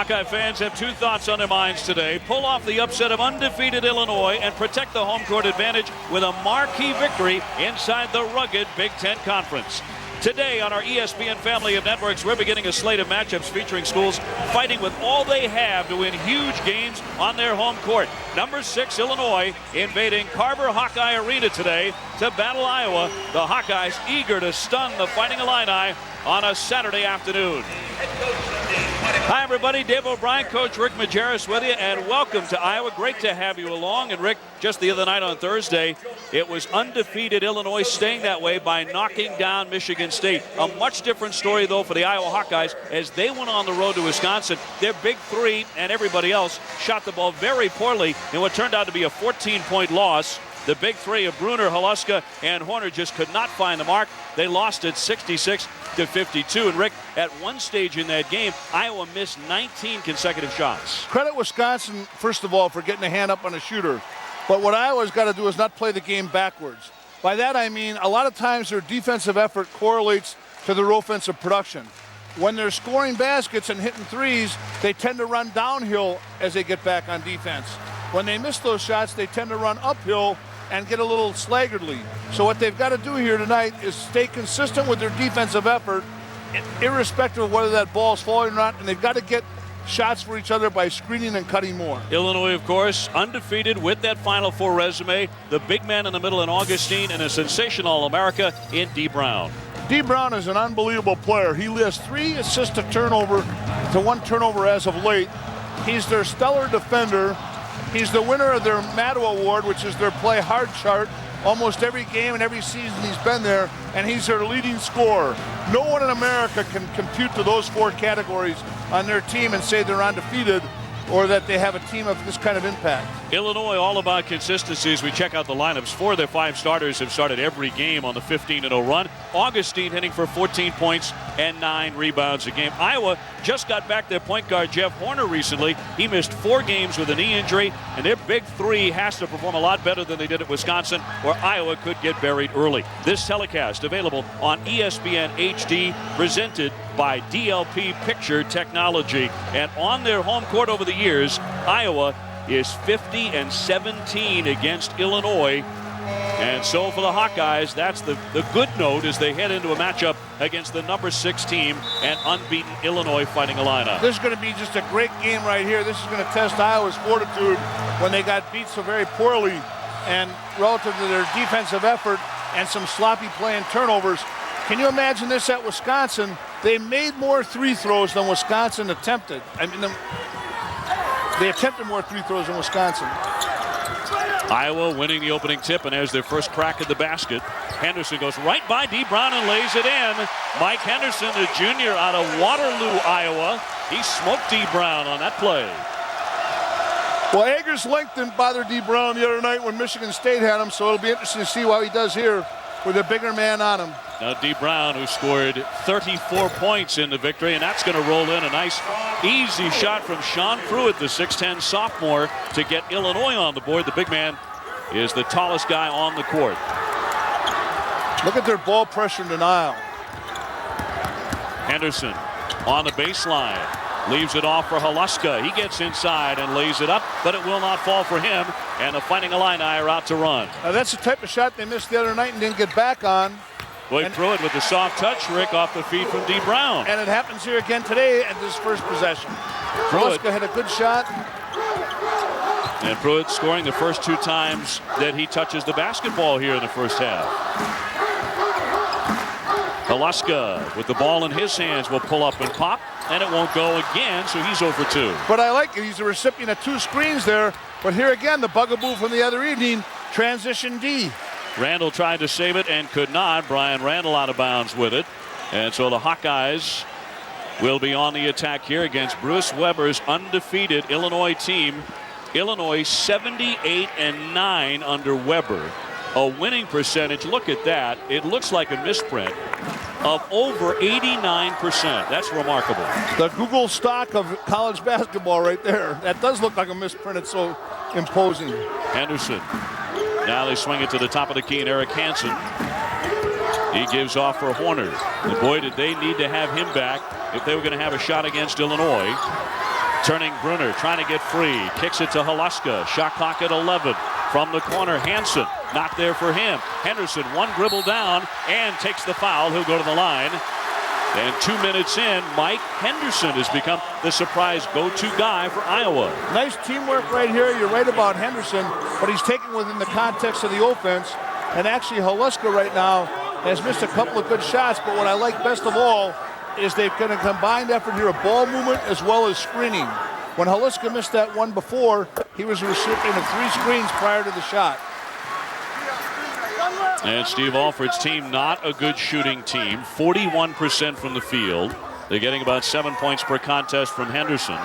Hawkeye fans have two thoughts on their minds today. Pull off the upset of undefeated Illinois and protect the home court advantage with a marquee victory inside the rugged Big Ten Conference. Today on our ESPN family of networks, we're beginning a slate of matchups featuring schools fighting with all they have to win huge games on their home court. Number 6, Illinois, invading Carver-Hawkeye Arena today to battle Iowa. The Hawkeyes eager to stun the Fighting Illini on a Saturday afternoon. Hi, everybody. Dave O'Brien, Coach Rick Majerus with you, and welcome to Iowa. Great to have you along. And, Rick, just the other night on Thursday, it was undefeated Illinois staying that way by knocking down Michigan State. A much different story, though, for the Iowa Hawkeyes as they went on the road to Wisconsin. Their big three and everybody else shot the ball very poorly in what turned out to be a 14-point loss. The big three of Brunner, Haluska, and Horner just could not find the mark. They lost it 66-52. And Rick, at one stage in that game, Iowa missed 19 consecutive shots. Credit Wisconsin, first of all, for getting a hand up on a shooter. But what Iowa's got to do is not play the game backwards. By that I mean a lot of times their defensive effort correlates to their offensive production. When they're scoring baskets and hitting threes, they tend to run downhill as they get back on defense. When they miss those shots, they tend to run uphill and get a little slaggardly. So what they've got to do here tonight is stay consistent with their defensive effort, irrespective of whether that ball's falling or not, and they've got to get shots for each other by screening and cutting more. Illinois, of course, undefeated with that Final Four resume. The big man in the middle in Augustine and a sensational All-America in D. Brown. D. Brown is an unbelievable player. He has 3 assists to turnover to 1 turnover as of late. He's their stellar defender. He's the winner of their Maddow Award, which is their play hard chart, almost every game and every season he's been there, and he's their leading scorer. No one in America can compute to those 4 categories on their team and say they're undefeated or that they have a team of this kind of impact. Illinois all about consistency as we check out the lineups. 4 of their 5 starters have started every game on the 15-0 run. Augustine hitting for 14 points and 9 rebounds a game. Iowa just got back their point guard Jeff Horner recently. He missed 4 games with a knee injury, and their big three has to perform a lot better than they did at Wisconsin, where Iowa could get buried early. This telecast available on ESPN HD, presented by DLP Picture Technology. And on their home court over the years, Iowa is 50-17 against Illinois. And so for the Hawkeyes, that's the good note as they head into a matchup against the number 6 team and unbeaten Illinois Fighting Illini. This is going to be just a great game right here. This is going to test Iowa's fortitude when they got beat so very poorly, and relative to their defensive effort and some sloppy play and turnovers. Can you imagine this at Wisconsin? They made more free throws than Wisconsin attempted. I mean, they attempted more free throws than Wisconsin. Iowa winning the opening tip, and there's their first crack at the basket. Henderson goes right by D. Brown and lays it in. Mike Henderson, the junior out of Waterloo, Iowa. He smoked D. Brown on that play. Well, Agers' length didn't bother D. Brown the other night when Michigan State had him, so it'll be interesting to see how he does here with a bigger man on him. Now D. Brown, who scored 34 points in the victory, and that's going to roll in a nice, easy shot from Sean Pruitt, the 6'10 sophomore, to get Illinois on the board. The big man is the tallest guy on the court. Look at their ball pressure denial. Henderson on the baseline. Leaves it off for Haluska. He gets inside and lays it up, but it will not fall for him. And the Fighting Illini are out to run. Now that's the type of shot they missed the other night and didn't get back on. Boy, Pruitt with the soft touch, Rick, off the feed from D. Brown. And it happens here again today at this first possession. Haluska had a good shot. And Pruitt scoring the first 2 times that he touches the basketball here in the first half. Haluska with the ball in his hands will pull up and pop, and it won't go again, so he's over 2. But I like it. He's a recipient of 2 screens there. But here again, the bugaboo from the other evening, transition D. Randle tried to save it and could not. Brian Randle out of bounds with it. And so the Hawkeyes will be on the attack here against Bruce Weber's undefeated Illinois team. Illinois 78-9 under Weber. A winning percentage, look at that. It looks like a misprint of over 89%. That's remarkable. The Google stock of college basketball right there. That does look like a misprint. It's so imposing. Henderson. Now they swing it to the top of the key, and Eric Hansen. He gives off for Horner. And boy, did they need to have him back if they were going to have a shot against Illinois. Turning Brunner, trying to get free. Kicks it to Haluska. Shot clock at 11. From the corner, Hanson. Not there for him. Henderson, one dribble down and takes the foul. He'll go to the line. And 2 minutes in, Mike Henderson has become the surprise go-to guy for Iowa. Nice teamwork right here. You're right about Henderson, but he's taken within the context of the offense. And actually, Haluska right now has missed a couple of good shots, but what I like best of all is they've got a combined effort here of ball movement as well as screening. When Haluska missed that one before, he was a recipient of 3 screens prior to the shot. And Steve Alford's team, not a good shooting team. 41% from the field. They're getting about 7 points per contest from Henderson,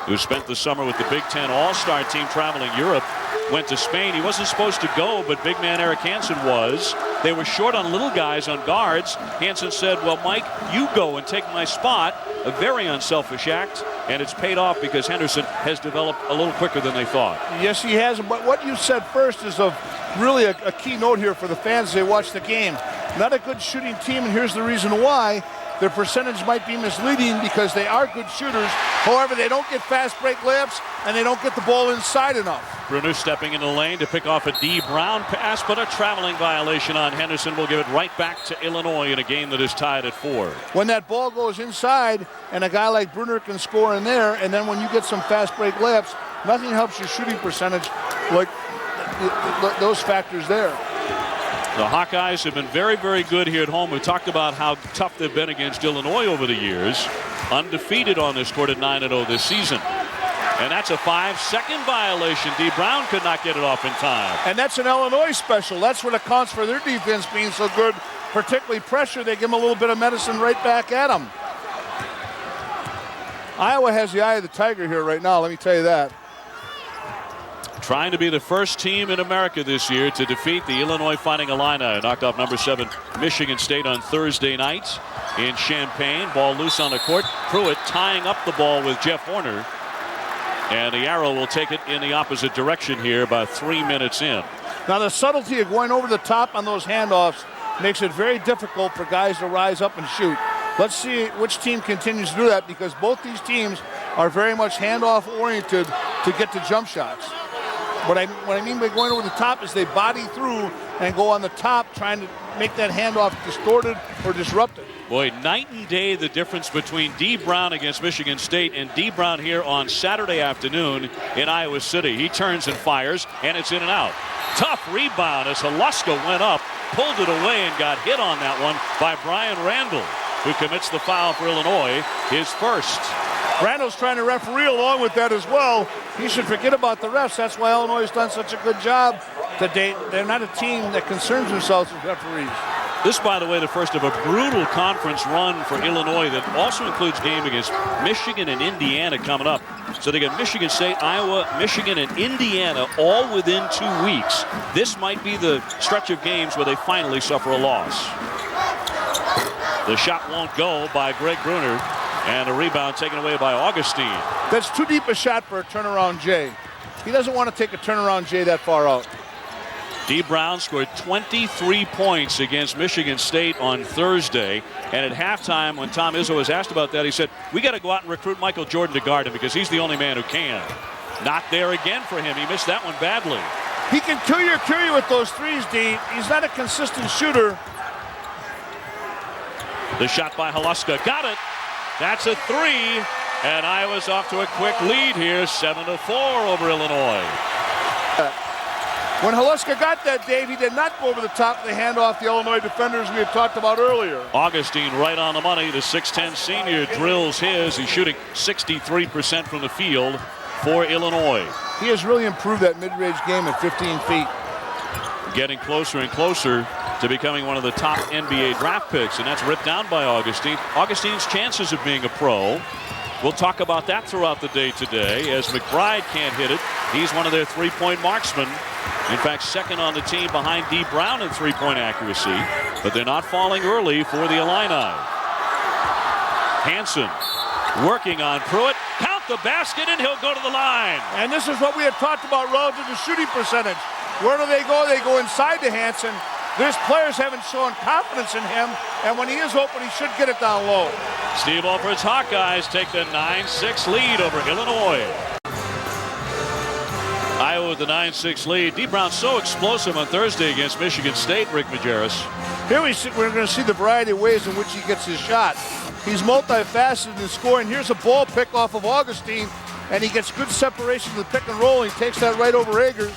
who spent the summer with the Big Ten All-Star team traveling Europe. Went to Spain. He wasn't supposed to go, but big man Eric Hansen was. They were short on little guys on guards. Hansen said, well, Mike, you go and take my spot. A very unselfish act, and it's paid off because Henderson has developed a little quicker than they thought. Yes, he has. But what you said first is really a key note here for the fans as they watch the game. Not a good shooting team, and here's the reason why. Their percentage might be misleading because they are good shooters. However, they don't get fast break layups, and they don't get the ball inside enough. Brunner stepping in the lane to pick off a D. Brown pass, but a traveling violation on Henderson will give it right back to Illinois in a game that is tied at 4. When that ball goes inside, and a guy like Brunner can score in there, and then when you get some fast break layups, nothing helps your shooting percentage like those factors there. The Hawkeyes have been very, very good here at home. We talked about how tough they've been against Illinois over the years. Undefeated on this court at 9-0 this season. And that's a 5-second violation. D. Brown could not get it off in time. And that's an Illinois special. That's what accounts for their defense being so good, particularly pressure. They give them a little bit of medicine right back at them. Iowa has the eye of the tiger here right now, let me tell you that. Trying to be the first team in America this year to defeat the Illinois Fighting Illini. Knocked off number 7 Michigan State on Thursday night in Champaign. Ball loose on the court. Pruitt tying up the ball with Jeff Horner. And the arrow will take it in the opposite direction here about 3 minutes in. Now the subtlety of going over the top on those handoffs makes it very difficult for guys to rise up and shoot. Let's see which team continues to do that, because both these teams are very much handoff oriented to get to jump shots. What I mean by going over the top is they body through and go on the top, trying to make that handoff distorted or disrupted. Boy, night and day the difference between D. Brown against Michigan State and D. Brown here on Saturday afternoon in Iowa City. He turns and fires, and it's in and out. Tough rebound as Haluska went up, pulled it away, and got hit on that one by Brian Randle, who commits the foul for Illinois, his first. Randall's trying to referee along with that as well. He should forget about the refs. That's why Illinois has done such a good job to date. They're not a team that concerns themselves with referees. This, by the way, the first of a brutal conference run for Illinois that also includes game against Michigan and Indiana coming up. So they got Michigan State, Iowa, Michigan, and Indiana all within 2 weeks. This might be the stretch of games where they finally suffer a loss. The shot won't go by Greg Brunner. And a rebound taken away by Augustine. That's too deep a shot for a turnaround J. He doesn't want to take a turnaround J that far out. D. Brown scored 23 points against Michigan State on Thursday. And at halftime, when Tom Izzo was asked about that, he said, we got to go out and recruit Michael Jordan to guard him because he's the only man who can. Not there again for him. He missed that one badly. He can kill you with those threes, D. He's not a consistent shooter. The shot by Haluska. Got it. That's a 3, and Iowa's off to a quick lead here, 7-4 over Illinois. When Haluska got that, Dave, he did not go over the top of the handoff the Illinois defenders we had talked about earlier. Augustine right on the money. The 6'10 senior drills his. He's shooting 63% from the field for Illinois. He has really improved that mid-range game at 15 feet. Getting closer and closer to becoming one of the top NBA draft picks, and that's ripped down by Augustine. Augustine's chances of being a pro. We'll talk about that throughout the day today as McBride can't hit it. He's one of their three-point marksmen. In fact, second on the team behind D. Brown in three-point accuracy, but they're not falling early for the Illini. Hanson working on Pruitt. Count the basket, and he'll go to the line. And this is what we had talked about relative to shooting percentage. Where do they go? They go inside to Hanson. His players haven't shown confidence in him, and when he is open, he should get it down low. Steve Alford's Hawkeyes take the 9-6 lead over Illinois. Iowa with the 9-6 lead. D. Brown so explosive on Thursday against Michigan State, Rick Majerus. Here we're going to see the variety of ways in which he gets his shot. He's multifaceted in scoring. Here's a ball pick off of Augustine, and he gets good separation to the pick and roll. He takes that right over Agers.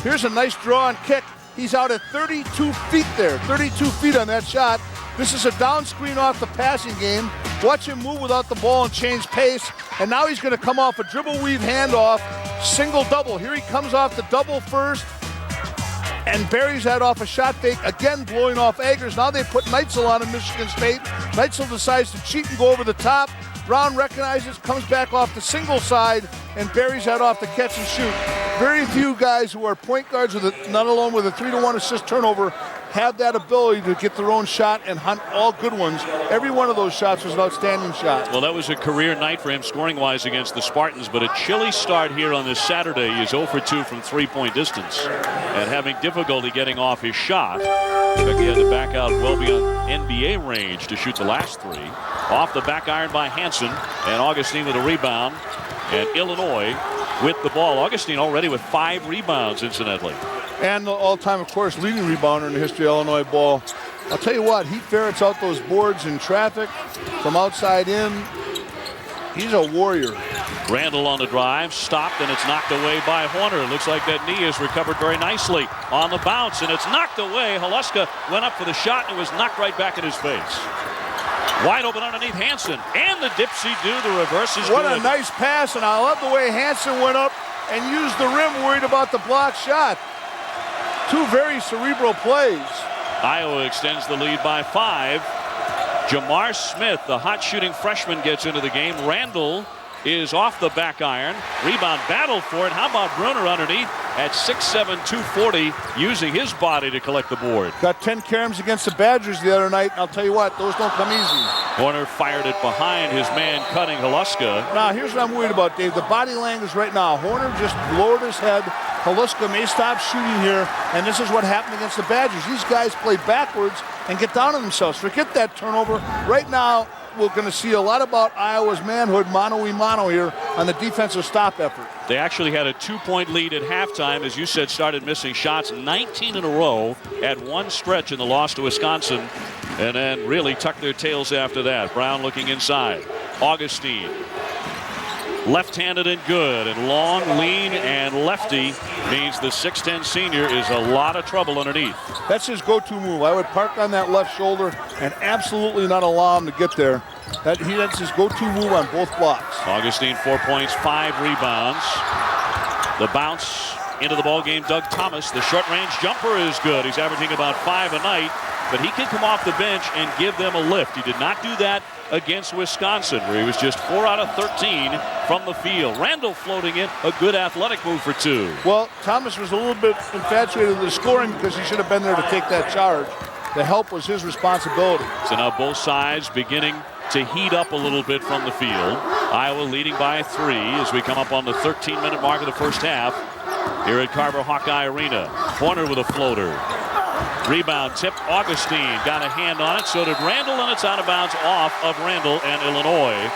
Here's a nice draw and kick. He's out at 32 feet there, 32 feet on that shot. This is a down screen off the passing game. Watch him move without the ball and change pace. And now he's going to come off a dribble weave handoff, single double. Here he comes off the double first and buries that off a shot fake, again blowing off Agers. Now they put Neitzel on in Michigan State. Neitzel decides to cheat and go over the top. Brown recognizes, comes back off the single side, and buries that off the catch and shoot. Very few guys who are point guards, not alone with a 3-to-1 assist turnover, have that ability to get their own shot and hunt all good ones. Every one of those shots was an outstanding shot. Well, that was a career night for him scoring-wise against the Spartans, but a chilly start here on this Saturday. He's 0 for 2 from three-point distance and having difficulty getting off his shot. In fact, he had to back out well beyond NBA range to shoot the last three. Off the back iron by Hansen, and Augustine with a rebound, and Illinois with the ball. Augustine already with 5 rebounds, incidentally. And the all-time, of course, leading rebounder in the history of Illinois ball. I'll tell you what, he ferrets out those boards in traffic from outside in. He's a warrior. Randle on the drive, stopped, and it's knocked away by Horner. Looks like that knee is recovered very nicely on the bounce, and it's knocked away. Haluska went up for the shot, and it was knocked right back in his face. Wide open underneath Hansen, and the dipsy-do, the reverse is what good. A nice pass, and I love the way Hansen went up and used the rim, worried about the block shot. Two very cerebral plays. Iowa extends the lead by 5. Jamar Smith, the hot shooting freshman, gets into the game. Randle is off the back iron. Rebound battle for it. How about Brunner underneath at 6'7", 240, using his body to collect the board. Got 10 caroms against the Badgers the other night, and I'll tell you what, those don't come easy. Horner fired it behind his man cutting Haluska. Now, here's what I'm worried about, Dave. The body language right now. Horner just lowered his head. Haluska may stop shooting here, and this is what happened against the Badgers. These guys play backwards and get down on themselves. Forget that turnover. Right now, we're going to see a lot about Iowa's manhood, mano-a-mano here on the defensive stop effort. They actually had a 2-point lead at halftime. As you said, started missing shots 19 in a row at one stretch in the loss to Wisconsin, and then really tucked their tails after that. Brown looking inside. Augustine. Left-handed and good, and long, lean, and lefty means the 6'10" senior is a lot of trouble underneath. That's his go-to move. I would park on that left shoulder and absolutely not allow him to get there. That's his go-to move on both blocks. Augustine 4 points, 5 rebounds. The bounce into the ballgame, Doug Thomas. The short-range jumper is good. He's averaging about 5 a night, but he can come off the bench and give them a lift. He did not do that against Wisconsin, where he was just 4 out of 13 from the field. Randle floating in, a good athletic move for 2. Well, Thomas was a little bit infatuated with the scoring because he should have been there to take that charge. The help was his responsibility. So now both sides beginning to heat up a little bit from the field. Iowa leading by 3 as we come up on the 13-minute mark of the first half here at Carver-Hawkeye Arena. Horner with a floater. Rebound tipped. Augustine got a hand on it. So did Randle, and it's out of bounds off of Randle and Illinois.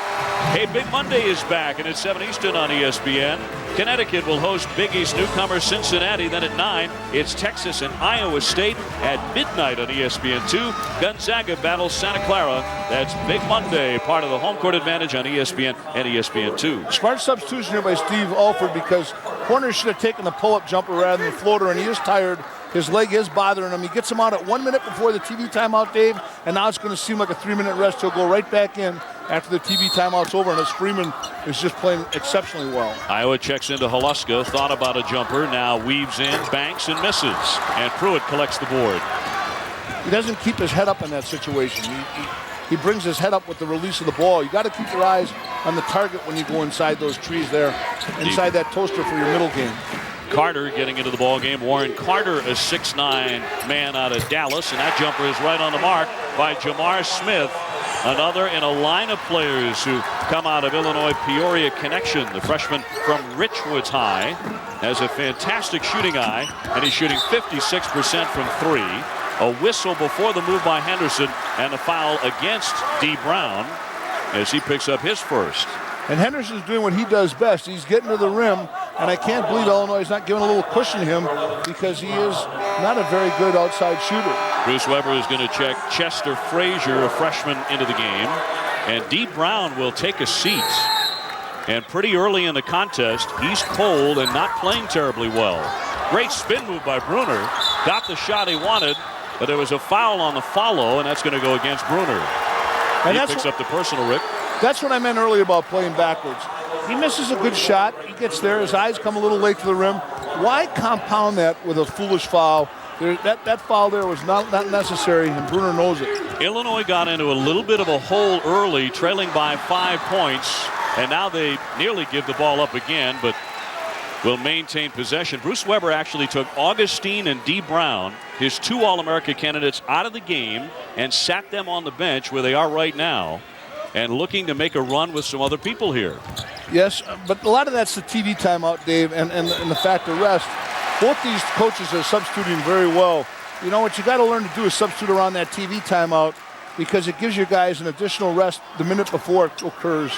Hey, Big Monday is back, and it's 7 Eastern on ESPN. Connecticut will host Big East newcomer Cincinnati. Then at 9, it's Texas and Iowa State. At midnight on ESPN2, Gonzaga battles Santa Clara. That's Big Monday, part of the home court advantage on ESPN and ESPN2. Smart substitution here by Steve Alford, because Horner should have taken the pull-up jumper rather than the floater, and he is tired. His leg is bothering him. He gets him out at 1 minute before the TV timeout, Dave, and now it's going to seem like a 3-minute rest. He'll go right back in after the TV timeout's over, and Freeman is just playing exceptionally well. Iowa checks into Haluska, thought about a jumper, now weaves in, banks, and misses. And Pruitt collects the board. He doesn't keep his head up in that situation. He brings his head up with the release of the ball. You got to keep your eyes on the target when you go inside those trees there, inside that toaster for your middle game. Carter getting into the ball game. Warren Carter, a 6'9" man out of Dallas, and that jumper is right on the mark by Jamar Smith, another in a line of players who come out of Illinois Peoria Connection. The freshman from Richwoods High has a fantastic shooting eye, and he's shooting 56% from 3. A whistle before the move by Henderson, and a foul against D. Brown as he picks up his first. And Henderson's doing what he does best. He's getting to the rim, and I can't believe Illinois is not giving a little cushion to him because he is not a very good outside shooter. Bruce Weber is going to check Chester Frazier, a freshman, into the game. And D. Brown will take a seat. And pretty early in the contest, he's cold and not playing terribly well. Great spin move by Brunner. Got the shot he wanted, but there was a foul on the follow, and that's going to go against Brunner. And he picks up the personal, Rick. That's what I meant earlier about playing backwards. He misses a good shot. He gets there. His eyes come a little late to the rim. Why compound that with a foolish foul? That foul there was not necessary, and Brunner knows it. Illinois got into a little bit of a hole early, trailing by 5 points, and now they nearly give the ball up again, but will maintain possession. Bruce Weber actually took Augustine and D. Brown, his 2 All-America candidates, out of the game and sat them on the bench where they are right now, and looking to make a run with some other people here. Yes, but a lot of that's the TV timeout, Dave, and the fact of rest. Both these coaches are substituting very well. You know what you got to learn to do is substitute around that TV timeout because it gives your guys an additional rest the minute before it occurs.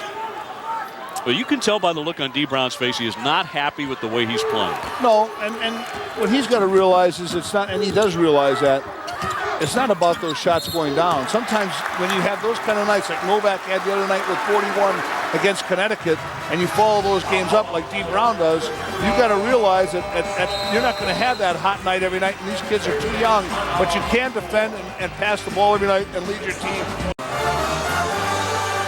Well, you can tell by the look on D. Brown's face he is not happy with the way he's playing. No, and what he's got to realize is it's not, and he does realize that, it's not about those shots going down. Sometimes when you have those kind of nights, like Novak had the other night with 41 against Connecticut, and you follow those games up like D. Brown does, you got to realize that you're not going to have that hot night every night, and these kids are too young, but you can defend and pass the ball every night and lead your team.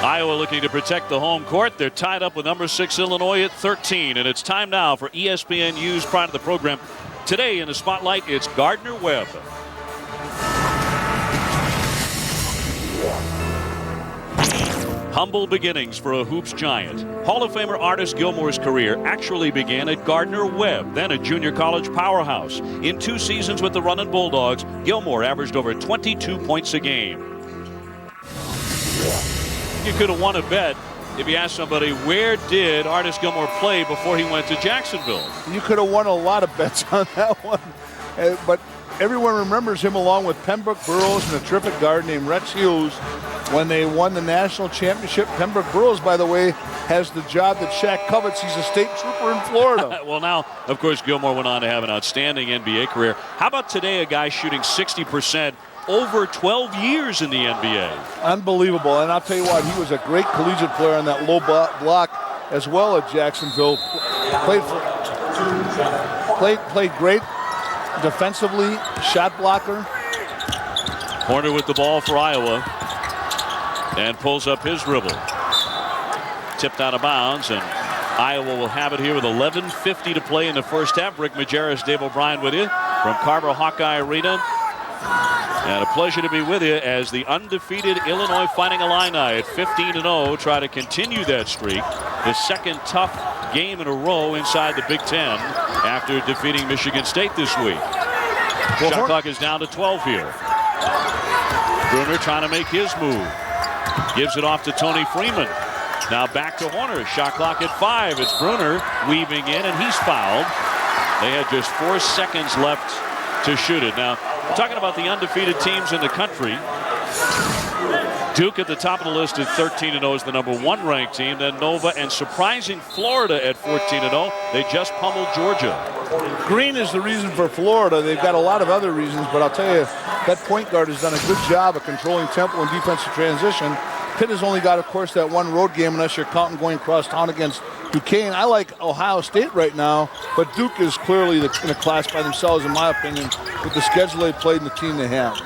Iowa looking to protect the home court. They're tied up with number 6 Illinois at 13, and it's time now for ESPN News prior to the program. Today in the spotlight, it's Gardner Webb. Humble beginnings for a hoops giant. Hall of Famer Artis Gilmore's career actually began at Gardner Webb, then a junior college powerhouse. In 2 seasons with the Runnin' Bulldogs, Gilmore averaged over 22 points a game. You could have won a bet if you asked somebody, where did Artis Gilmore play before he went to Jacksonville? You could have won a lot of bets on that one. But everyone remembers him along with Pembroke Burroughs and a terrific guard named Rex Hughes when they won the national championship. Pembroke Burroughs, by the way, has the job that Shaq covets. He's a state trooper in Florida. Well, now, of course, Gilmore went on to have an outstanding NBA career. How about today, a guy shooting 60% over 12 years in the NBA? Unbelievable. And I'll tell you what, he was a great collegiate player on that low block as well at Jacksonville. Played great defensively, shot blocker. Horner with the ball for Iowa and pulls up his dribble. Tipped out of bounds, and Iowa will have it here with 11:50 to play in the first half. Rick Majerus, Dave O'Brien with you from Carver-Hawkeye Arena. And a pleasure to be with you as the undefeated Illinois Fighting Illini at 15-0 try to continue that streak. The second tough game in a row inside the Big Ten after defeating Michigan State this week. Shot clock is down to 12 here. Brunner trying to make his move. Gives it off to Tony Freeman. Now back to Horner. Shot clock at 5. It's Brunner weaving in, and he's fouled. They had just 4 seconds left to shoot it. Now, we're talking about the undefeated teams in the country. Duke at the top of the list at 13-0 is the number 1 ranked team. Then Nova and surprising Florida at 14-0. They just pummeled Georgia. Green is the reason for Florida. They've got a lot of other reasons, but I'll tell you, that point guard has done a good job of controlling tempo and defensive transition. Pitt has only got, of course, that 1 road game unless you're counting going across town against Duquesne. I like Ohio State right now, but Duke is clearly in a class by themselves, in my opinion, with the schedule they played and the team they have.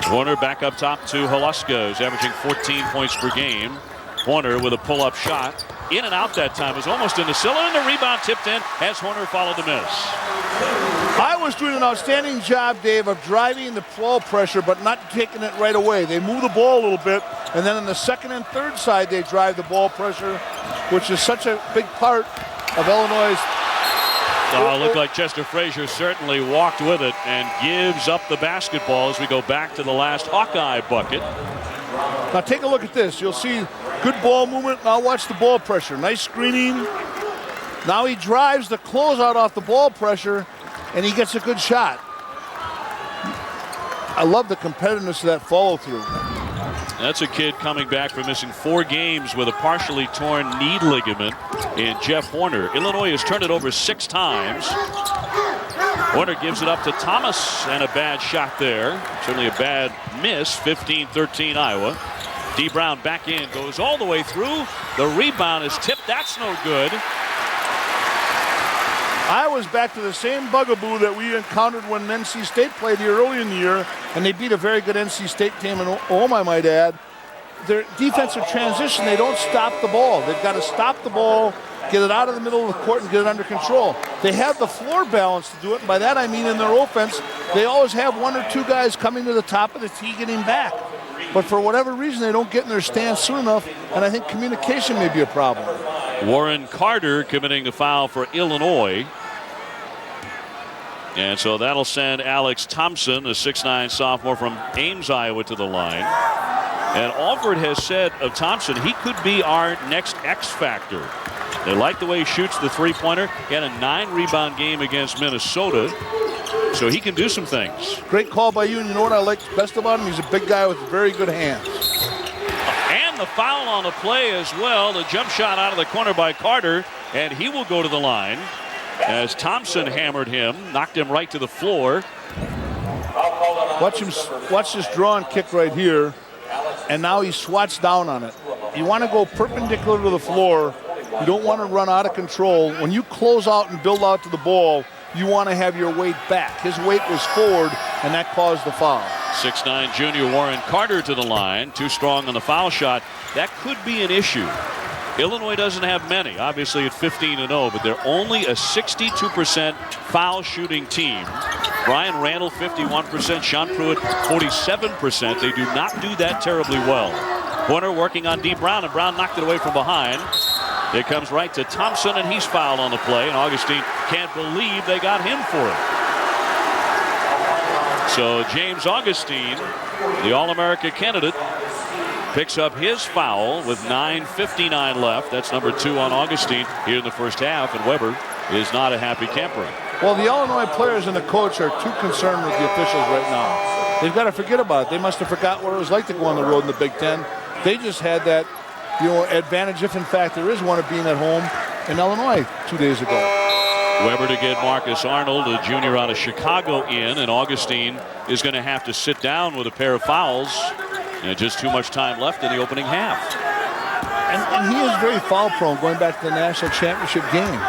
Horner back up top to Haluska, who's averaging 14 points per game. Horner with a pull-up shot. In and out that time. It was almost in the cylinder, and the rebound tipped in as Horner followed the miss. Iowa's doing an outstanding job, Dave, of driving the ball pressure but not taking it right away. They move the ball a little bit, and then on the second and third side they drive the ball pressure, which is such a big part of Illinois'. It looked like Chester Frazier certainly walked with it and gives up the basketball as we go back to the last Hawkeye bucket. Now take a look at this. You'll see good ball movement. Now watch the ball pressure. Nice screening. Now he drives the closeout off the ball pressure, and he gets a good shot. I love the competitiveness of that follow-through. That's a kid coming back from missing 4 games with a partially torn knee ligament in Jeff Horner. Illinois has turned it over 6 times. Horner gives it up to Thomas, and a bad shot there. Certainly a bad miss. 15-13 Iowa. D. Brown back in, goes all the way through. The rebound is tipped. That's no good. Iowa's back to the same bugaboo that we encountered when NC State played here early in the year, and they beat a very good NC State team in Omaha, I might add. Their defensive transition, they don't stop the ball. They've got to stop the ball, get it out of the middle of the court, and get it under control. They have the floor balance to do it, and by that I mean in their offense, they always have 1 or 2 guys coming to the top of the tee getting back. But for whatever reason, they don't get in their stance soon enough, and I think communication may be a problem. Warren Carter committing the foul for Illinois. And so that'll send Alex Thompson, the 6'9 sophomore from Ames, Iowa, to the line. And Alford has said of Thompson, he could be our next X factor. They like the way he shoots the three-pointer. He had a 9-rebound game against Minnesota, so he can do some things. Great call by you, and you know what I like best about him? He's a big guy with very good hands. And the foul on the play as well. The jump shot out of the corner by Carter, and he will go to the line as Thompson hammered him, knocked him right to the floor. Watch this draw and kick right here, and now he swats down on it. You want to go perpendicular to the floor. You don't want to run out of control. When you close out and build out to the ball, you want to have your weight back. His weight was forward, and that caused the foul. 6'9 junior Warren Carter to the line. Too strong on the foul shot. That could be an issue. Illinois doesn't have many, obviously at 15-0, but they're only a 62% foul shooting team. Brian Randle, 51%. Sean Pruitt, 47%. They do not do that terribly well. Horner working on D. Brown, and Brown knocked it away from behind. It comes right to Thompson, and he's fouled on the play, and Augustine can't believe they got him for it. So James Augustine, the All-America candidate, picks up his foul with 9:59 left. That's number 2 on Augustine here in the first half, and Weber is not a happy camper. Well, the Illinois players and the coach are too concerned with the officials right now. They've got to forget about it. They must have forgot what it was like to go on the road in the Big Ten. They just had that, advantage, if in fact there is one, of being at home in Illinois 2 days ago. Weber to get Marcus Arnold, a junior out of Chicago, in, and Augustine is going to have to sit down with a pair of fouls. And just too much time left in the opening half. And he is very foul prone going back to the national championship game.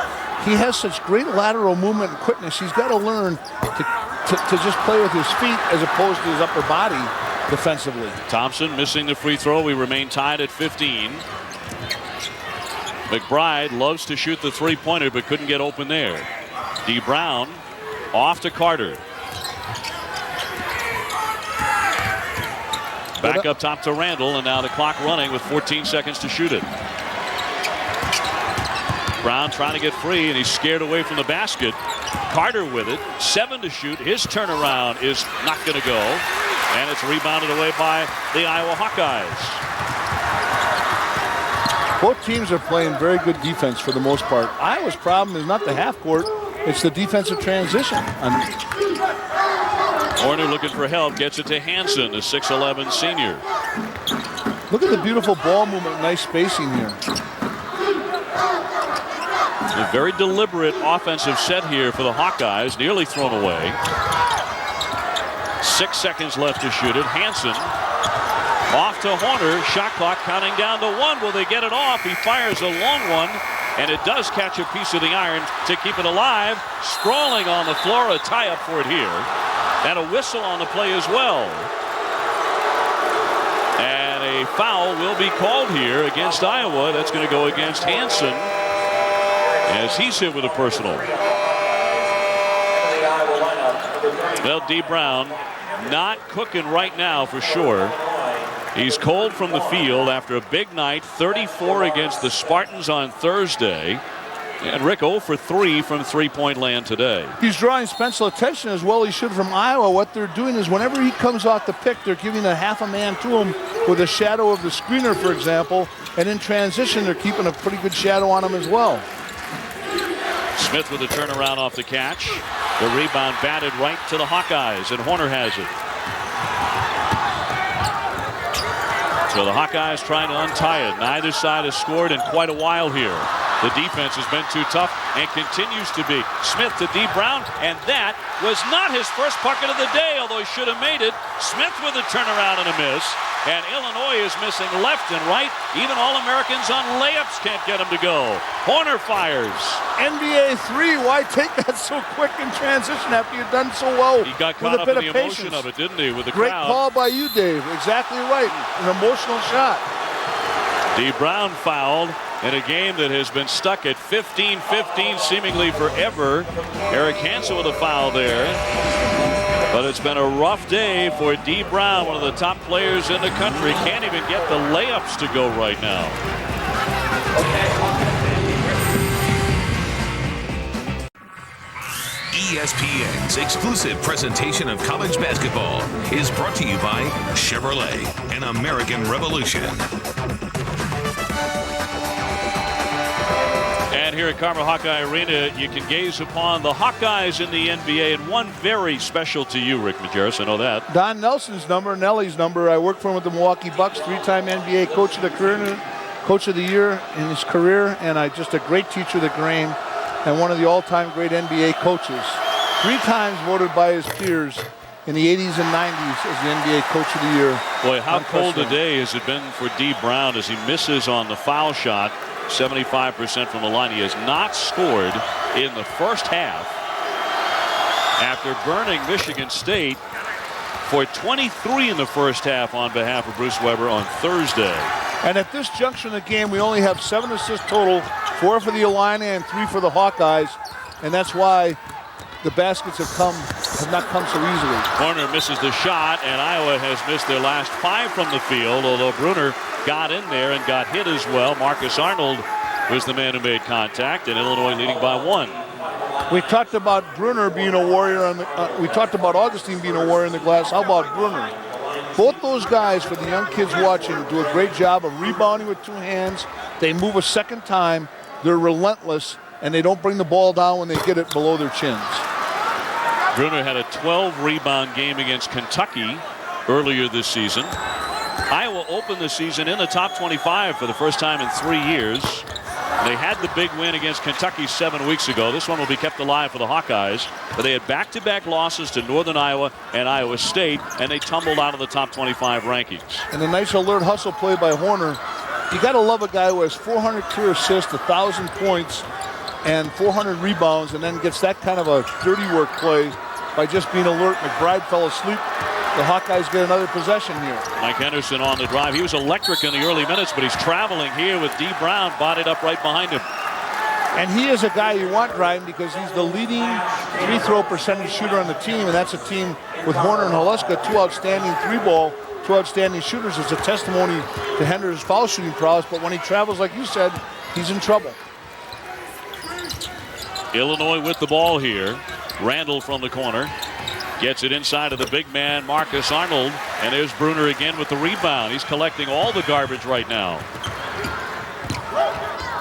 He has such great lateral movement and quickness. He's got to learn to just play with his feet as opposed to his upper body defensively. Thompson missing the free throw. We remain tied at 15. McBride loves to shoot the three-pointer but couldn't get open there. D. Brown off to Carter. Back up top to Randle, and now the clock running with 14 seconds to shoot it. Brown trying to get free, and he's scared away from the basket. Carter with it, 7 to shoot. His turnaround is not going to go, and it's rebounded away by the Iowa Hawkeyes. Both teams are playing very good defense for the most part. Iowa's problem is not the half court, it's the defensive transition. Horner looking for help, gets it to Hansen, the 6'11 senior. Look at the beautiful ball movement, nice spacing here. A very deliberate offensive set here for the Hawkeyes, nearly thrown away. 6 seconds left to shoot it. Hansen off to Horner, shot clock counting down to 1. Will they get it off? He fires a long one, and it does catch a piece of the iron to keep it alive. Sprawling on the floor, a tie-up for it here. And a whistle on the play as well. And a foul will be called here against Iowa. That's going to go against Hansen as he's hit with a personal. Well, D. Brown not cooking right now for sure. He's cold from the field after a big night, 34 against the Spartans on Thursday. And Rick 0 for 3 from three-point land today. He's drawing special attention as well he should from Iowa. What they're doing is whenever he comes off the pick, they're giving a half a man to him with a shadow of the screener, for example. And in transition, they're keeping a pretty good shadow on him as well. Smith with a turnaround off the catch. The rebound batted right to the Hawkeyes, and Horner has it. So the Hawkeyes trying to untie it. Neither side has scored in quite a while here. The defense has been too tough and continues to be. Smith to D. Brown, and that was not his first bucket of the day, although he should have made it. Smith with a turnaround and a miss. And Illinois is missing left and right. Even All-Americans on layups can't get him to go. Horner fires. NBA 3, why take that so quick in transition after you've done so well? He got caught up in the emotion of it, didn't he, with the crowd? Great call by you, Dave. Exactly right. An emotional shot. D. Brown fouled in a game that has been stuck at 15-15 seemingly forever. Eric Hansen with a foul there. But it's been a rough day for D. Brown, one of the top players in the country. Can't even get the layups to go right now. ESPN's exclusive presentation of college basketball is brought to you by Chevrolet, an American Revolution. And here at Carver-Hawkeye Arena, you can gaze upon the Hawkeyes in the NBA, and one very special to you, Rick Majerus. I know that. Don Nelson's number, Nelly's number. I worked for him with the Milwaukee Bucks, 3-time NBA Coach of the Year in his career, and just a great teacher of the game, and one of the all-time great NBA coaches. 3 times voted by his peers in the 80s and 90s as the NBA Coach of the Year. Boy, how cold a day has it been for D. Brown as he misses on the foul shot. 75% from the line. He has not scored in the first half after burning Michigan State for 23 in the first half on behalf of Bruce Weber on Thursday. And at this junction of the game, we only have 7 assists total, 4 for the Illini and 3 for the Hawkeyes, and that's why the baskets have not come so easily. Brunner misses the shot, and Iowa has missed their last 5 from the field, although Brunner got in there and got hit as well. Marcus Arnold was the man who made contact, and Illinois leading by 1. We talked about Brunner being a warrior. We talked about Augustine being a warrior in the glass. How about Brunner? Both those guys, for the young kids watching, do a great job of rebounding with 2 hands. They move a second time. They're relentless, and they don't bring the ball down when they get it below their chins. Brunner had a 12-rebound game against Kentucky earlier this season. Iowa opened the season in the top 25 for the first time in 3 years. They had the big win against Kentucky 7 weeks ago. This one will be kept alive for the Hawkeyes. But they had back-to-back losses to Northern Iowa and Iowa State, and they tumbled out of the top 25 rankings. And a nice alert hustle play by Horner. You got to love a guy who has 400 career assists, 1,000 points, and 400 rebounds, and then gets that kind of a dirty work play by just being alert. McBride fell asleep. The Hawkeyes get another possession here. Mike Henderson on the drive. He was electric in the early minutes, but he's traveling here with D. Brown bodied up right behind him. And he is a guy you want driving because he's the leading free throw percentage shooter on the team, and that's a team with Horner and Haluska, 2 outstanding 3-ball, 2 outstanding shooters. It's a testimony to Henderson's foul shooting prowess, but when he travels, like you said, he's in trouble. Illinois with the ball here. Randle from the corner. Gets it inside of the big man, Marcus Arnold. And there's Brunner again with the rebound. He's collecting all the garbage right now.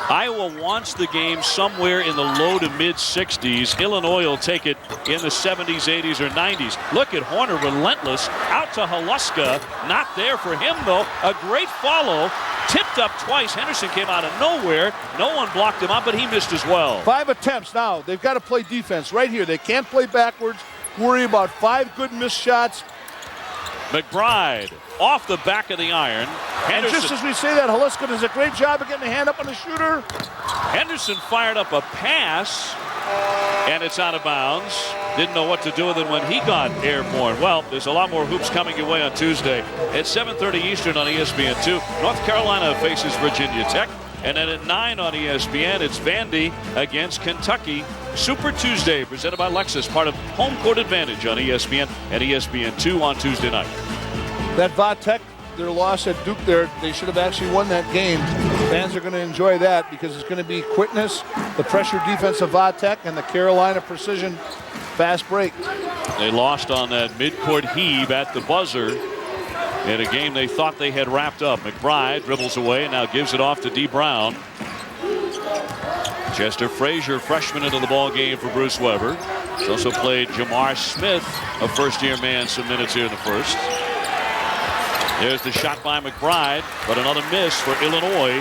Iowa wants the game somewhere in the low to mid 60s. Illinois will take it in the 70s, 80s, or 90s. Look at Horner, relentless. Out to Haluska. Not there for him, though. A great follow. Tipped up twice. Henderson came out of nowhere. No one blocked him out, but he missed as well. 5 attempts now. They've got to play defense right here. They can't play backwards. Worry about 5 good missed shots. McBride off the back of the iron. And just as we say that, Haluska does a great job of getting a hand up on the shooter. Henderson fired up a pass, and it's out of bounds. Didn't know what to do with it when he got airborne. Well, there's a lot more hoops coming your way on Tuesday. At 7:30 Eastern on ESPN2, North Carolina faces Virginia Tech. And then at 9 on ESPN, it's Vandy against Kentucky. Super Tuesday presented by Lexus, part of Home Court Advantage on ESPN and ESPN2 on Tuesday night. That Va-Tech, their loss at Duke there, they should have actually won that game. Fans are going to enjoy that because it's going to be quickness, the pressure defense of Va-Tech, and the Carolina precision fast break. They lost on that midcourt heave at the buzzer in a game they thought they had wrapped up. McBride dribbles away and now gives it off to D. Brown. Chester Frazier, freshman into the ball game for Bruce Weber. He's also played Jamar Smith, a first-year man, some minutes here in the first. There's the shot by McBride, but another miss for Illinois.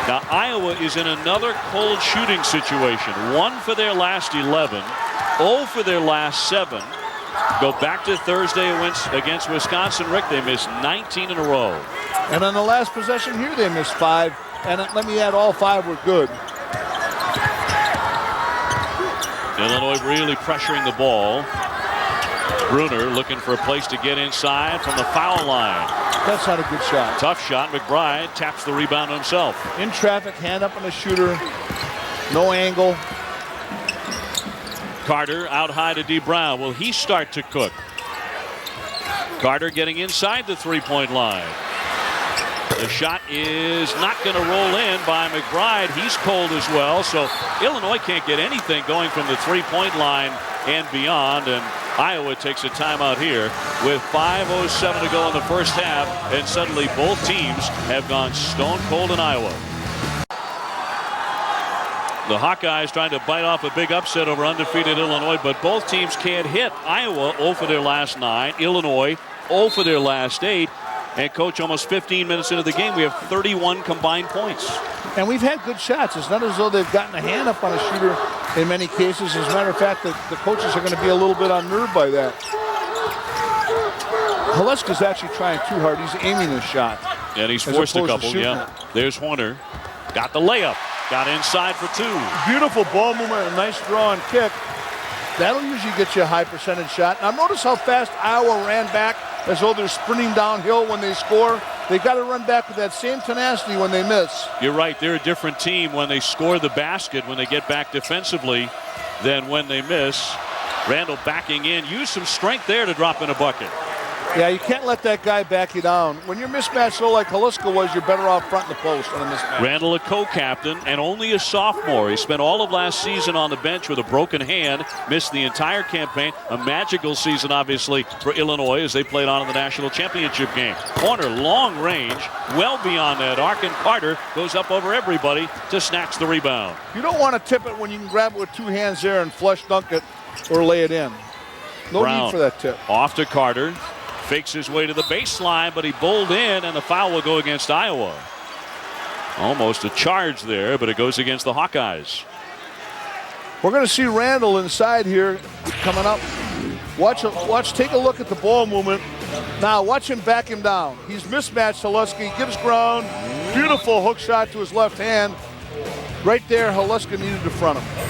Now, Iowa is in another cold shooting situation. 1 for their last 11, 0 for their last 7. Go back to Thursday against Wisconsin. Rick, they missed 19 in a row. And on the last possession here, they missed 5. And let me add, all 5 were good. Illinois really pressuring the ball. Brunner looking for a place to get inside from the foul line. That's not a good shot. Tough shot. McBride taps the rebound himself. In traffic, hand up on the shooter. No angle. Carter out high to D. Brown. Will he start to cook? Carter getting inside the three-point line. The shot is not going to roll in by McBride. He's cold as well, so Illinois can't get anything going from the three-point line and beyond, and Iowa takes a timeout here with 5:07 to go in the first half, and suddenly both teams have gone stone cold in Iowa. The Hawkeyes trying to bite off a big upset over undefeated Illinois, but both teams can't hit. Iowa 0 for their last 9, Illinois 0 for their last 8. And, Coach, almost 15 minutes into the game, we have 31 combined points. And we've had good shots. It's not as though they've gotten a hand up on a shooter in many cases. As a matter of fact, the coaches are going to be a little bit unnerved by that. Haluska's actually trying too hard. He's aiming his shot. And he's forced a couple, yeah. There's Horner. Got the layup. Got inside for 2. Beautiful ball movement, a nice draw and kick. That'll usually get you a high percentage shot. Now notice how fast Iowa ran back as though they're sprinting downhill when they score. They got to run back with that same tenacity when they miss. You're right. They're a different team when they score the basket, when they get back defensively, than when they miss. Randle backing in. Use some strength there to drop in a bucket. Yeah, you can't let that guy back you down. When you're mismatched so like Haluska was, you're better off front in the post on a mismatch. Randle, a co-captain and only a sophomore. He spent all of last season on the bench with a broken hand, missed the entire campaign. A magical season, obviously, for Illinois as they played on in the national championship game. Horner, long range, well beyond that arc, and Carter goes up over everybody to snatch the rebound. You don't want to tip it when you can grab it with 2 hands there and flush dunk it or lay it in. No Brown, need for that tip. Off to Carter. Fakes his way to the baseline, but he bowled in, and the foul will go against Iowa. Almost a charge there, but it goes against the Hawkeyes. We're going to see Randle inside here coming up. Take a look at the ball movement. Now watch him back him down. He's mismatched Haluska. He gives ground. Beautiful hook shot to his left hand. Right there, Haluska needed to front him.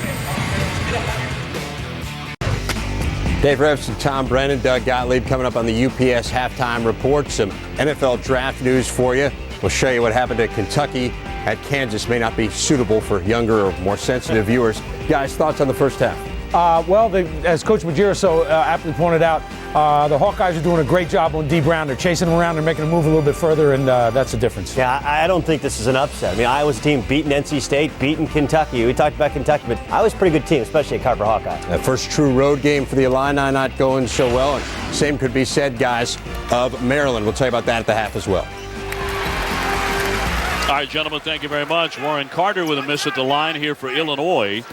Dave Revson, Tom Brennan, Doug Gottlieb coming up on the UPS halftime report. Some NFL draft news for you. We'll show you what happened to Kentucky at Kansas. May not be suitable for younger or more sensitive viewers. Guys, thoughts on the first half? As Coach Majerus so aptly pointed out, the Hawkeyes are doing a great job on D. Brown. They're chasing him around. They're making him move a little bit further, and that's the difference. Yeah, I don't think this is an upset. I mean, Iowa's team beating NC State, beating Kentucky. We talked about Kentucky, but Iowa's a pretty good team, especially at Carver-Hawkeye. That first true road game for the Illini not going so well. And same could be said, guys, of Maryland. We'll tell you about that at the half as well. All right, gentlemen, thank you very much. Warren Carter with a miss at the line here for Illinois,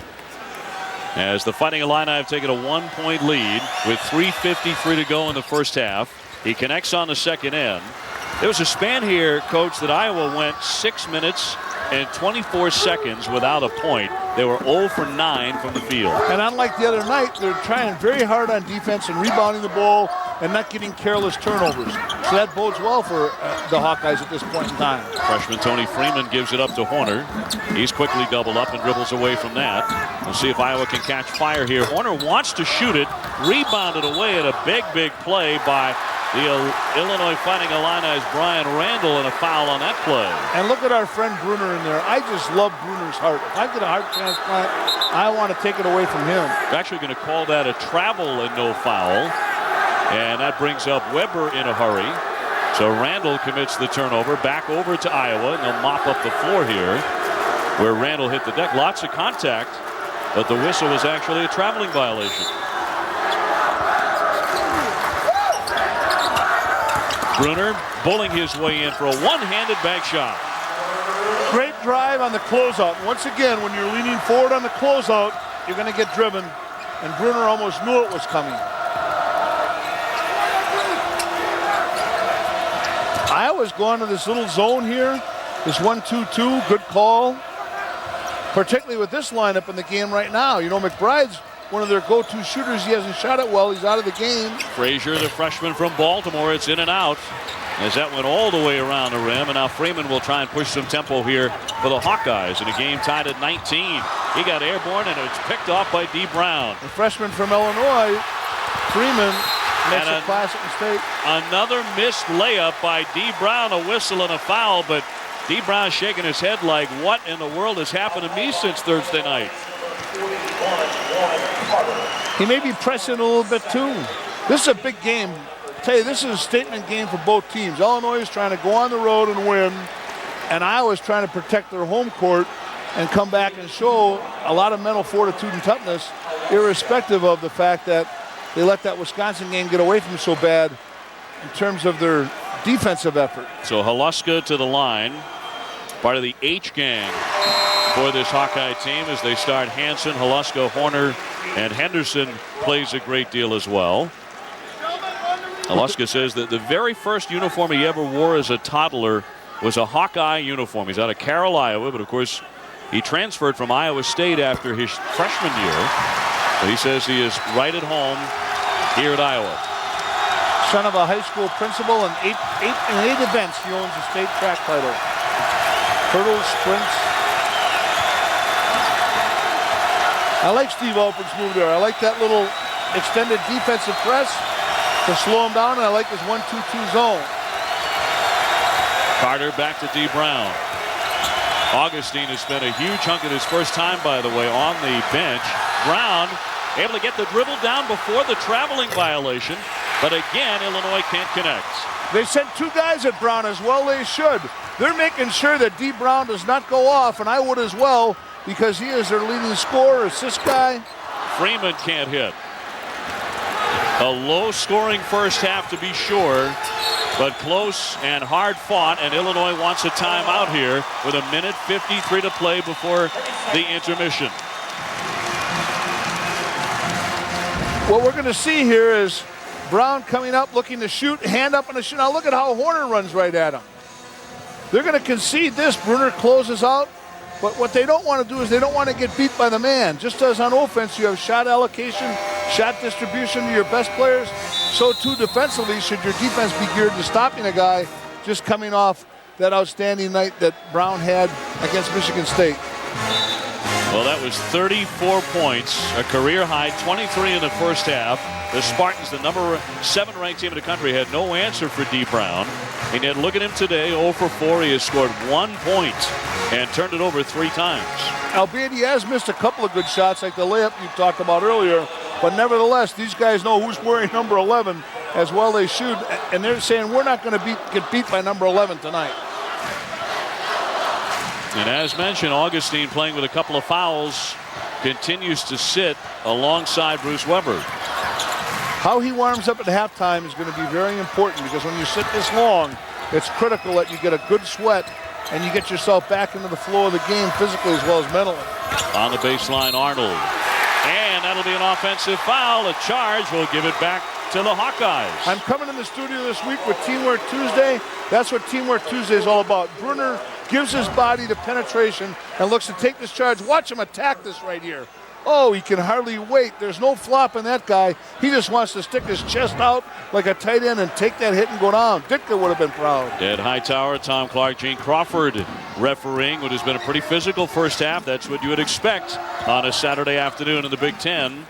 as the Fighting Illini have taken a 1-point lead with 3:53 to go in the first half. He connects on the second end. There was a span here, Coach, that Iowa went 6 minutes and 24 seconds without a point. They were 0 for 9 from the field. And unlike the other night, they're trying very hard on defense and rebounding the ball and not getting careless turnovers. So that bodes well for the Hawkeyes at this point in time. Freshman Tony Freeman gives it up to Horner. He's quickly doubled up and dribbles away from that. We'll see if Iowa can catch fire here. Horner wants to shoot it, rebounded away at a big play by the Illinois Fighting Illini's Brian Randle, and a foul on that play. And look at our friend Brunner in there. I just love Brunner's heart. If I get a heart transplant, I want to take it away from him. We're actually going to call that a travel and no foul. And that brings up Weber in a hurry. So Randle commits the turnover back over to Iowa, and they'll mop up the floor here where Randle hit the deck. Lots of contact, but the whistle was actually a traveling violation. Brunner bowling his way in for a one-handed bank shot. Great drive on the closeout. Once again, when you're leaning forward on the closeout, you're going to get driven. And Brunner almost knew it was coming. Iowa's going to this little zone here. This 1-2-2, good call. Particularly with this lineup in the game right now. You know, McBride's one of their go-to shooters. He hasn't shot it well. He's out of the game. Frazier, the freshman from Baltimore, it's in and out as that went all the way around the rim. And now Freeman will try and push some tempo here for the Hawkeyes in a game tied at 19. He got airborne, and it's picked off by D. Brown. The freshman from Illinois, Freeman, makes a classic mistake. Another missed layup by D. Brown, a whistle and a foul, but D. Brown shaking his head like, what in the world has happened to me since Thursday night? He may be pressing a little bit too. This is a big game. I tell you, this is a statement game for both teams. Illinois is trying to go on the road and win, and Iowa's trying to protect their home court and come back and show a lot of mental fortitude and toughness, irrespective of the fact that they let that Wisconsin game get away from them so bad in terms of their defensive effort. So Haluska to the line, part of the H gang for this Hawkeye team as they start Hansen, Haluska, Horner, and Henderson plays a great deal as well. Haluska says that the very first uniform he ever wore as a toddler was a Hawkeye uniform. He's out of Carroll, Iowa, but of course he transferred from Iowa State after his freshman year. So he says he is right at home here at Iowa. Son of a high school principal, in eight events he owns a state track title. Hurdles, sprints. I like Steve Alford's move there. I like that little extended defensive press to slow him down, and I like his 1-2-2 zone. Carter back to D. Brown. Augustine has spent a huge chunk of his first time, by the way, on the bench. Brown able to get the dribble down before the traveling violation, but again, Illinois can't connect. They sent two guys at Brown, as well they should. They're making sure that D. Brown does not go off, and I would as well, because he is their leading scorer, assist guy. Freeman can't hit. A low-scoring first half to be sure, but close and hard fought, and Illinois wants a timeout here with 1:53 to play before the intermission. What we're going to see here is Brown coming up, looking to shoot, hand up and a shoot. Now look at how Horner runs right at him. They're going to concede this. Brunner closes out. But what they don't want to do is they don't want to get beat by the man. Just as on offense, you have shot allocation, shot distribution to your best players, so too defensively should your defense be geared to stopping a guy just coming off that outstanding night that Brown had against Michigan State. Well, that was 34 points, a career high, 23 in the first half. The Spartans, the number 7 ranked team in the country, had no answer for D. Brown. And yet, look at him today, 0 for 4. He has scored 1 point and turned it over 3 times. Albeit he has missed a couple of good shots, like the layup you talked about earlier. But nevertheless, these guys know who's wearing number 11 as well they should. And they're saying, we're not going to get beat by number 11 tonight. And as mentioned, Augustine, playing with a couple of fouls, continues to sit alongside Bruce Weber. How he warms up at halftime is going to be very important, because when you sit this long, it's critical that you get a good sweat and you get yourself back into the flow of the game physically as well as mentally. On the baseline, Arnold. And that'll be an offensive foul. A charge will give it back to the Hawkeyes. I'm coming in the studio this week with Teamwork Tuesday. That's what Teamwork Tuesday is all about. Brunner gives his body to penetration and looks to take this charge. Watch him attack this right here. Oh, he can hardly wait. There's no flop in that guy. He just wants to stick his chest out like a tight end and take that hit and go down. Ditka would have been proud. Ed Hightower, Tom Clark, Gene Crawford refereeing what has been a pretty physical first half. That's what you would expect on a Saturday afternoon in the Big Ten.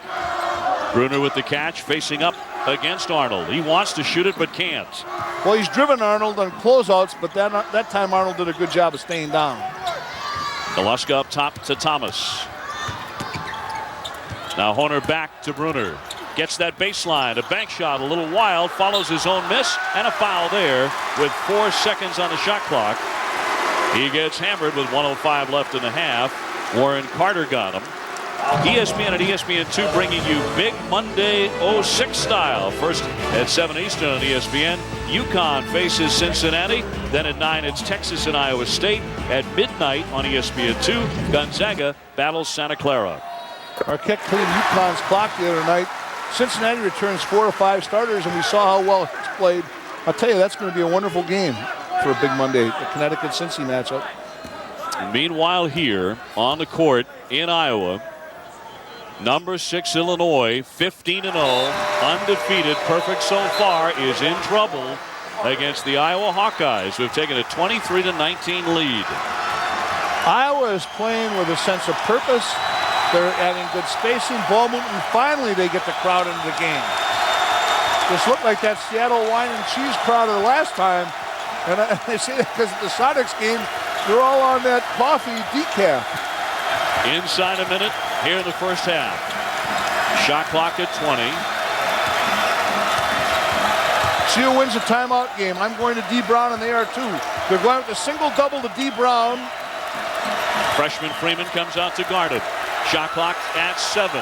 Brunner with the catch, facing up against Arnold. He wants to shoot it but can't. Well, he's driven Arnold on closeouts, but that time Arnold did a good job of staying down. Haluska up top to Thomas. Now Horner back to Brunner. Gets that baseline. A bank shot, a little wild. Follows his own miss, and a foul there with 4 seconds on the shot clock. He gets hammered with 1:05 left in the half. Warren Carter got him. ESPN and ESPN2 bringing you Big Monday 06 style. First at 7 Eastern on ESPN. UConn faces Cincinnati. Then at 9 it's Texas and Iowa State. At midnight on ESPN2, Gonzaga battles Santa Clara. Marquette cleaned UConn's clock the other night. Cincinnati returns 4 or 5 starters, and we saw how well it's played I'll tell you, that's going to be a wonderful game for a Big Monday, the Connecticut-Cincy matchup. Meanwhile, here on the court in Iowa, number 6 Illinois, 15-0, undefeated, perfect so far, is in trouble against the Iowa Hawkeyes, who have taken a 23-19 lead. Iowa is playing with a sense of purpose. They're adding good spacing, ball movement, and finally they get the crowd into the game. This looked like that Seattle wine and cheese crowd of the last time, and I say that because at the Sonics game, they're all on that coffee decaf. Inside a minute here in the first half. Shot clock at 20. See who wins the timeout game. I'm going to D. Brown, and they are too. They're going with a single-double to D. Brown. Freshman Freeman comes out to guard it. Shot clock at 7.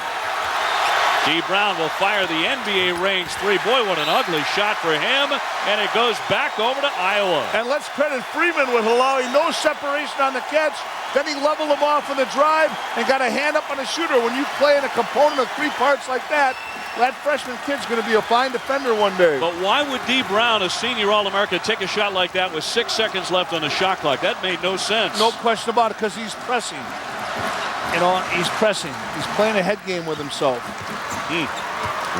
D. Brown will fire the NBA range 3. Boy, what an ugly shot for him. And it goes back over to Iowa. And let's credit Freeman with allowing no separation on the catch. Then he leveled him off on the drive and got a hand up on the shooter. When you play in a component of 3 parts like that, that freshman kid's going to be a fine defender one day. But why would D. Brown, a senior All-America, take a shot like that with 6 seconds left on the shot clock? That made no sense. No question about it, because he's pressing. You know, he's pressing. He's playing a head game with himself.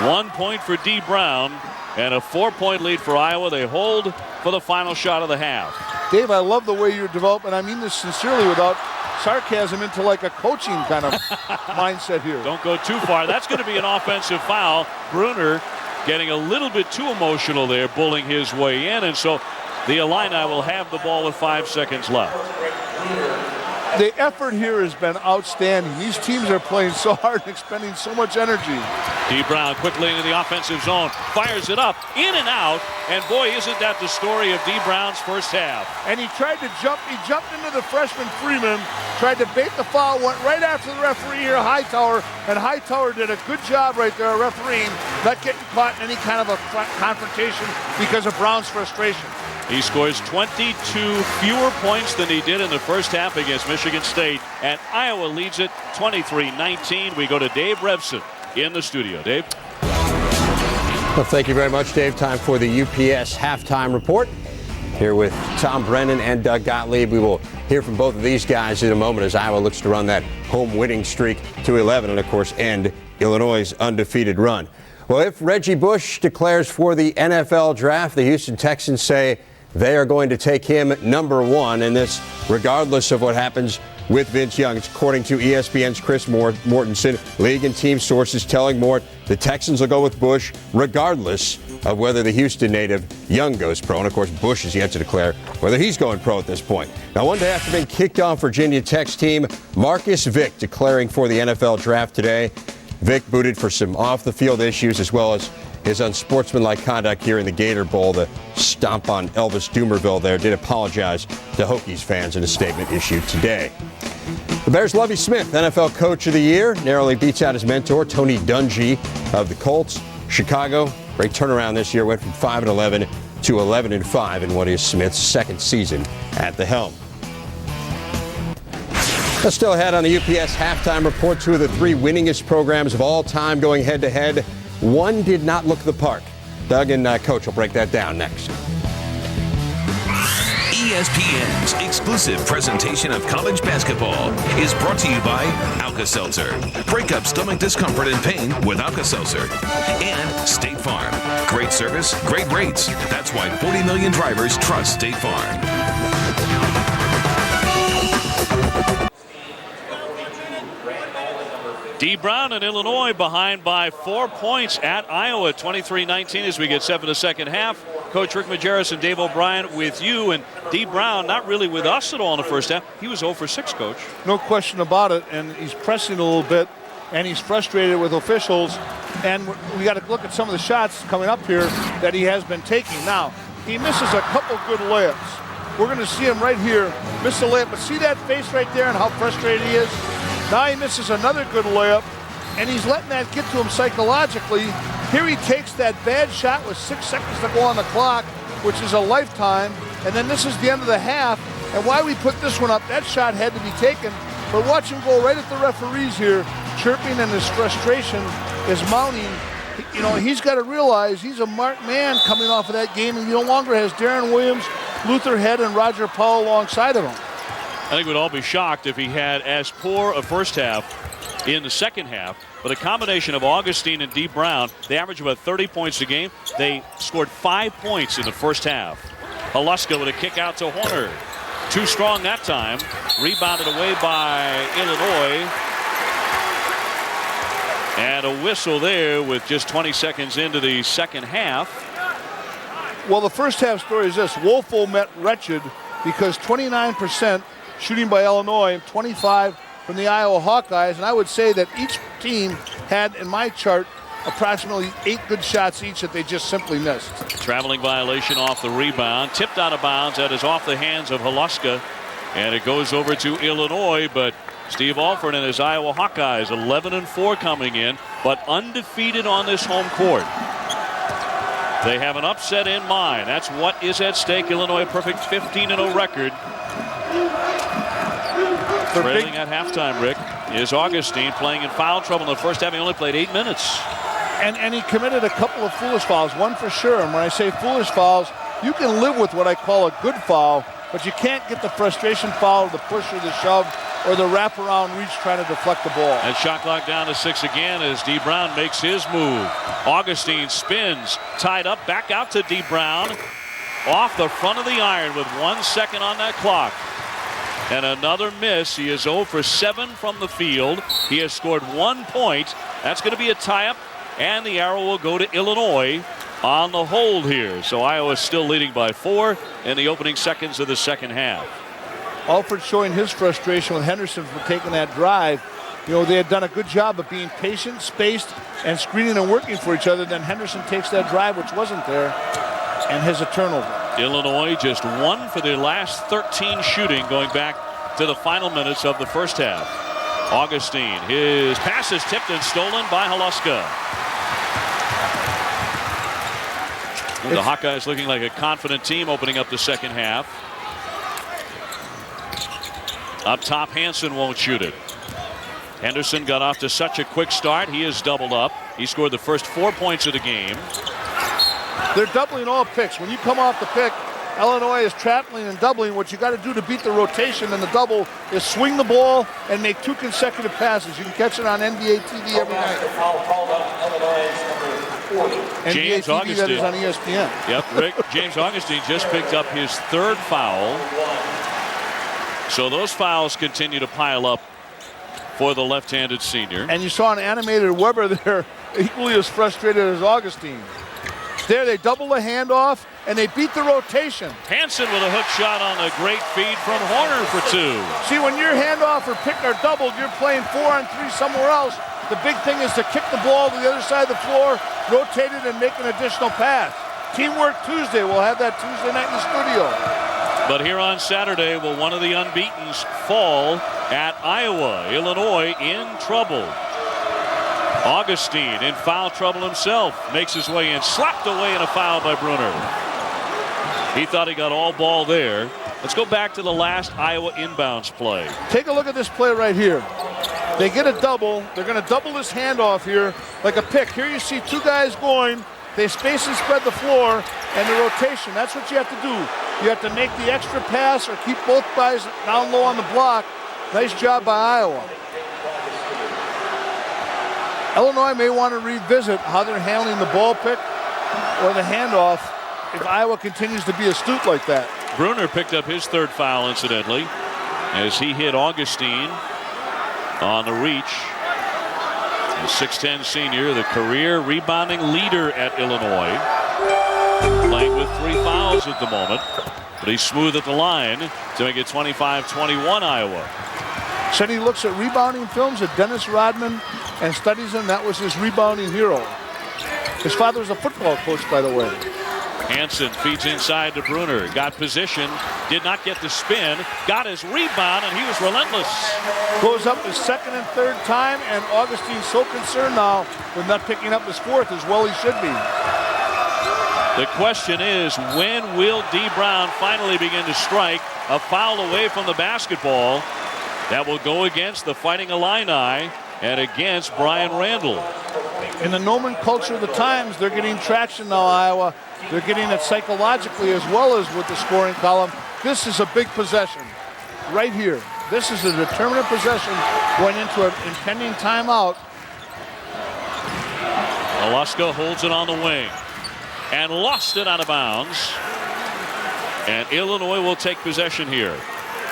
1 point for D. Brown and a 4-point lead for Iowa. They hold for the final shot of the half. Dave, I love the way you're developing. I mean this sincerely without sarcasm, into like a coaching kind of mindset here. Don't go too far. That's going to be an offensive foul. Brunner getting a little bit too emotional there, bullying his way in, and so the Illini will have the ball with 5 seconds left. The effort here has been outstanding. These teams are playing so hard and expending so much energy. D. Brown quickly into the offensive zone, fires it up, in and out, and boy, isn't that the story of D. Brown's first half. And he tried to jump. He jumped into the freshman Freeman, tried to bait the foul, went right after the referee here, Hightower, and Hightower did a good job right there refereeing, not getting caught in any kind of a confrontation because of Brown's frustration. He scores 22 fewer points than he did in the first half against Michigan State, and Iowa leads it 23-19. We go to Dave Revson in the studio. Dave? Well, thank you very much, Dave. Time for the UPS halftime report. Here with Tom Brennan and Doug Gottlieb. We will hear from both of these guys in a moment as Iowa looks to run that home winning streak to 11 and, of course, end Illinois' undefeated run. Well, if Reggie Bush declares for the NFL draft, the Houston Texans say they are going to take him number 1, and this regardless of what happens with Vince Young. It's according to ESPN's Chris Mortensen. League and team sources telling Mort the Texans will go with Bush regardless of whether the Houston native Young goes pro. And, of course, Bush is yet to declare whether he's going pro at this point. Now, one day after being kicked off Virginia Tech's team, Marcus Vick declaring for the NFL draft today. Vick booted for some off-the-field issues as well as his unsportsmanlike conduct here in the Gator Bowl. The stomp on Elvis Dumerville there did apologize to Hokies fans in a statement issued today. The Bears' Lovie Smith, NFL Coach of the Year, narrowly beats out his mentor, Tony Dungy of the Colts. Chicago, great turnaround this year, went from 5-11 to 11-5 in what is Smith's second season at the helm. Let's still ahead on the UPS halftime report. 2 of the 3 winningest programs of all time going head-to-head. One did not look the part. Doug and Coach will break that down next. ESPN's exclusive presentation of college basketball is brought to you by Alka-Seltzer. Break up stomach discomfort and pain with Alka-Seltzer. And State Farm. Great service, great rates. That's why 40 million drivers trust State Farm. D. Brown and Illinois behind by 4 points at Iowa, 23-19 as we get set for the second half. Coach Rick Majerus and Dave O'Brien with you, and D. Brown not really with us at all in the first half. He was 0 for 6, Coach. No question about it, and he's pressing a little bit, and he's frustrated with officials, and we got to look at some of the shots coming up here that he has been taking. Now, he misses a couple good layups. We're going to see him right here miss a layup, but see that face right there and how frustrated he is? Now he misses another good layup, and he's letting that get to him psychologically. Here he takes that bad shot with 6 seconds to go on the clock, which is a lifetime, and then this is the end of the half. And why we put this one up, that shot had to be taken, but watch him go right at the referees here, chirping, and his frustration is mounting. you know, he's got to realize he's a marked man coming off of that game, and he no longer has Darren Williams, Luther Head, and Roger Powell alongside of him. I think we'd all be shocked if he had as poor a first half in the second half. But a combination of Augustine and Dee Brown, they average about 30 points a game. They scored 5 points in the first half. Haluska with a kick out to Horner. Too strong that time. Rebounded away by Illinois. And a whistle there with just 20 seconds into the second half. Well, the first half story is this. Woeful met wretched because 29% shooting by Illinois and 25 from the Iowa Hawkeyes. And I would say that each team had, in my chart, approximately 8 good shots each that they just simply missed. Traveling violation off the rebound. Tipped out of bounds. That is off the hands of Haluska. And it goes over to Illinois, but Steve Alford and his Iowa Hawkeyes 11-4 coming in, but undefeated on this home court. They have an upset in mind. That's what is at stake. Illinois, a perfect 15-0 record. Trailing at halftime, Rick, is Augustine, playing in foul trouble in the first half. He only played 8 minutes. And he committed a couple of foolish fouls, one for sure. And when I say foolish fouls, you can live with what I call a good foul, but you can't get the frustration foul, the push or the shove, or the wraparound reach trying to deflect the ball. And shot clock down to 6 again as Dee Brown makes his move. Augustine spins, tied up, back out to Dee Brown. Off the front of the iron with 1 second on that clock. And another miss. He is 0 for 7 from the field. He has scored 1 point. That's going to be a tie-up, and the arrow will go to Illinois on the hold here. So Iowa still leading by 4 in the opening seconds of the second half. Alford showing his frustration with Henderson for taking that drive. You know, they had done a good job of being patient, spaced, and screening and working for each other. Then Henderson takes that drive, which wasn't there, and has a turnover. Illinois just 1 for their last 13 shooting going back to the final minutes of the first half. Augustine, his pass is tipped and stolen by Haluska. The Hawkeyes looking like a confident team opening up the second half. Up top, Hansen won't shoot it. Henderson got off to such a quick start. He is doubled up. He scored the first 4 points of the game. They're doubling all picks. When you come off the pick, Illinois is traveling and doubling. What you got to do to beat the rotation and the double is swing the ball and make 2 consecutive passes. You can catch it on NBA TV every night. NBA James TV, Augustine. that is on ESPN. Yep, Rick. James Augustine just picked up his 3rd foul. So those fouls continue to pile up for the left-handed senior. And you saw an animated Weber there, equally as frustrated as Augustine. There, they double the handoff, and they beat the rotation. Hansen with a hook shot on a great feed from Horner for 2. See, when your handoff or pick are doubled, you're playing 4-on-3 somewhere else. The big thing is to kick the ball to the other side of the floor, rotate it, and make an additional pass. Teamwork Tuesday. We'll have that Tuesday night in the studio. But here on Saturday, will one of the unbeatens fall at Iowa? Illinois in trouble. Augustine in foul trouble himself. Makes his way in. Slapped away in a foul by Brunner. He thought he got all ball there. Let's go back to the last Iowa inbounds play. Take a look at this play right here. They get a double. They're going to double this handoff here like a pick. Here you see 2 guys going. They space and spread the floor and the rotation. That's what you have to do. You have to make the extra pass or keep both guys down low on the block. Nice job by Iowa. Illinois may want to revisit how they're handling the ball pick or the handoff if Iowa continues to be astute like that. Brunner picked up his 3rd foul, incidentally, as he hit Augustine on the reach. The 6'10 senior, the career rebounding leader at Illinois, playing with 3 fouls at the moment, but he's smooth at the line to make it 25-21 Iowa. Said he looks at rebounding films at Dennis Rodman and studies him. That was his rebounding hero. His father was a football coach, by the way. Hansen feeds inside to Brunner. Got position, did not get the spin, got his rebound, and he was relentless. Goes up his 2nd and 3rd time, and Augustine's so concerned now with not picking up his 4th as well he should be. The question is, when will Dee Brown finally begin to strike a foul away from the basketball that will go against the Fighting Illini and against Brian Randle? in the nomenclature of the times, they're getting traction now, Iowa. They're getting it psychologically as well as with the scoring column. This is a big possession right here. This is a determinant possession going into an impending timeout. Haluska holds it on the wing and lost it out of bounds. And Illinois will take possession here.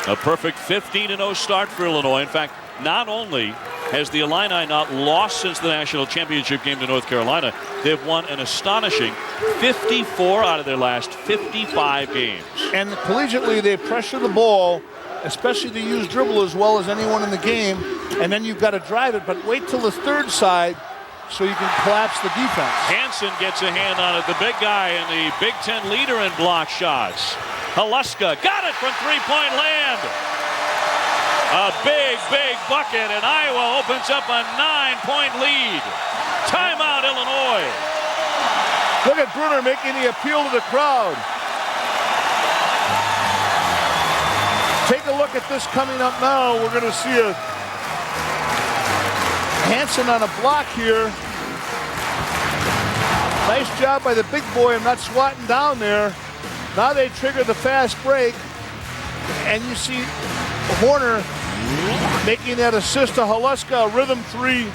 A perfect 15-0 start for Illinois. In fact, not only has the Illini not lost since the national championship game to North Carolina, they've won an astonishing 54 out of their last 55 games. And collegiately, they pressure the ball, especially to use dribble as well as anyone in the game, and then you've got to drive it, but wait till the third side so you can collapse the defense. Hansen gets a hand on it, the big guy and the Big Ten leader in block shots. Haluska got it from three-point land. A big, big bucket, and Iowa opens up a 9-point lead. Timeout, Illinois. Look at Brunner making the appeal to the crowd. Take a look at this coming up now. We're going to see a Hansen on a block here. Nice job by the big boy. I'm not swatting down there. Now they trigger the fast break. And you see Horner making that assist to Haluska, a rhythm three.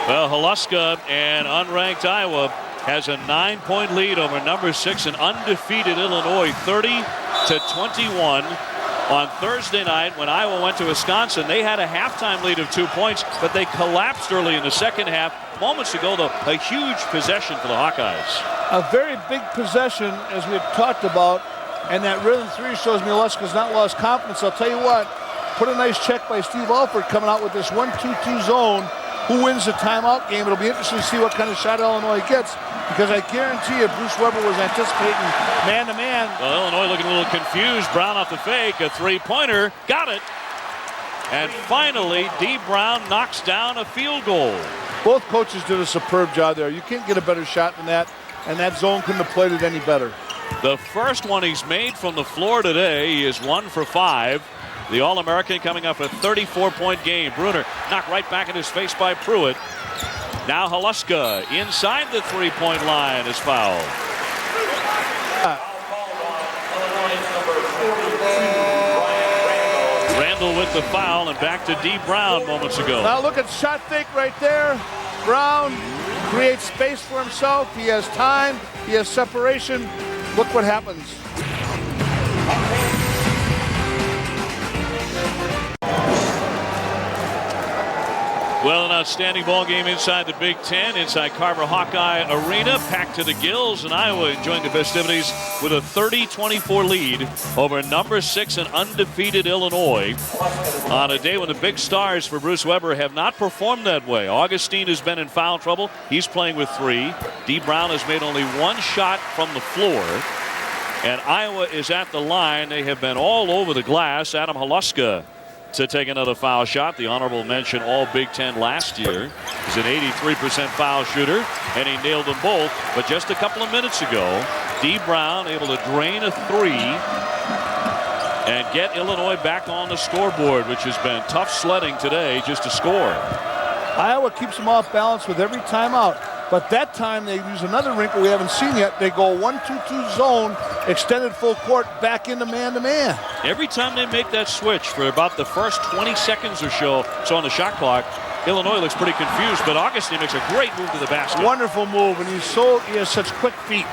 Well, Haluska and unranked Iowa has a 9-point lead over number 6 and undefeated Illinois, 30-21. On Thursday night, when Iowa went to Wisconsin, they had a halftime lead of 2 points, but they collapsed early in the second half. Moments ago, though, a huge possession for the Hawkeyes. A very big possession, as we had talked about, and that rhythm three shows me Haluska's not lost confidence. I'll tell you what, put a nice check by Steve Alford coming out with this 1-2-2 zone. Who wins the timeout game? It'll be interesting to see what kind of shot Illinois gets, because I guarantee you Bruce Weber was anticipating man-to-man. Well, Illinois looking a little confused. Brown off the fake, a three-pointer, got it. And finally, D. Brown knocks down a field goal. Both coaches did a superb job there. You can't get a better shot than that, and that zone couldn't have played it any better. The first one he's made from the floor today. He is 1 for 5. The All-American coming off a 34-point game. Brunner knocked right back in his face by Pruitt. Now Haluska inside the three-point line is fouled. Randle with the foul, and back to D. Brown moments ago. Now look at shot fake right there. Brown creates space for himself. He has time. He has separation. Look what happens. Well, an outstanding ball game inside the Big Ten, inside Carver-Hawkeye Arena, packed to the gills, and Iowa enjoying the festivities with a 30-24 lead over number 6 and undefeated Illinois on a day when the big stars for Bruce Weber have not performed that way. Augustine has been in foul trouble. He's playing with 3. D. Brown has made only 1 shot from the floor. And Iowa is at the line. They have been all over the glass. Adam Haluska to take another foul shot. The honorable mention all Big Ten last year. He's an 83% foul shooter, and he nailed them both. But just a couple of minutes ago, D. Brown able to drain a 3 and get Illinois back on the scoreboard, which has been tough sledding today just to score. Iowa keeps them off balance with every timeout. But that time they use another wrinkle we haven't seen yet. They go 1-2-2 zone, extended full court, back into man-to-man. Every time they make that switch for about the first 20 seconds or so on the shot clock, Illinois looks pretty confused, but Augustine makes a great move to the basket. Wonderful move, and he has such quick feet.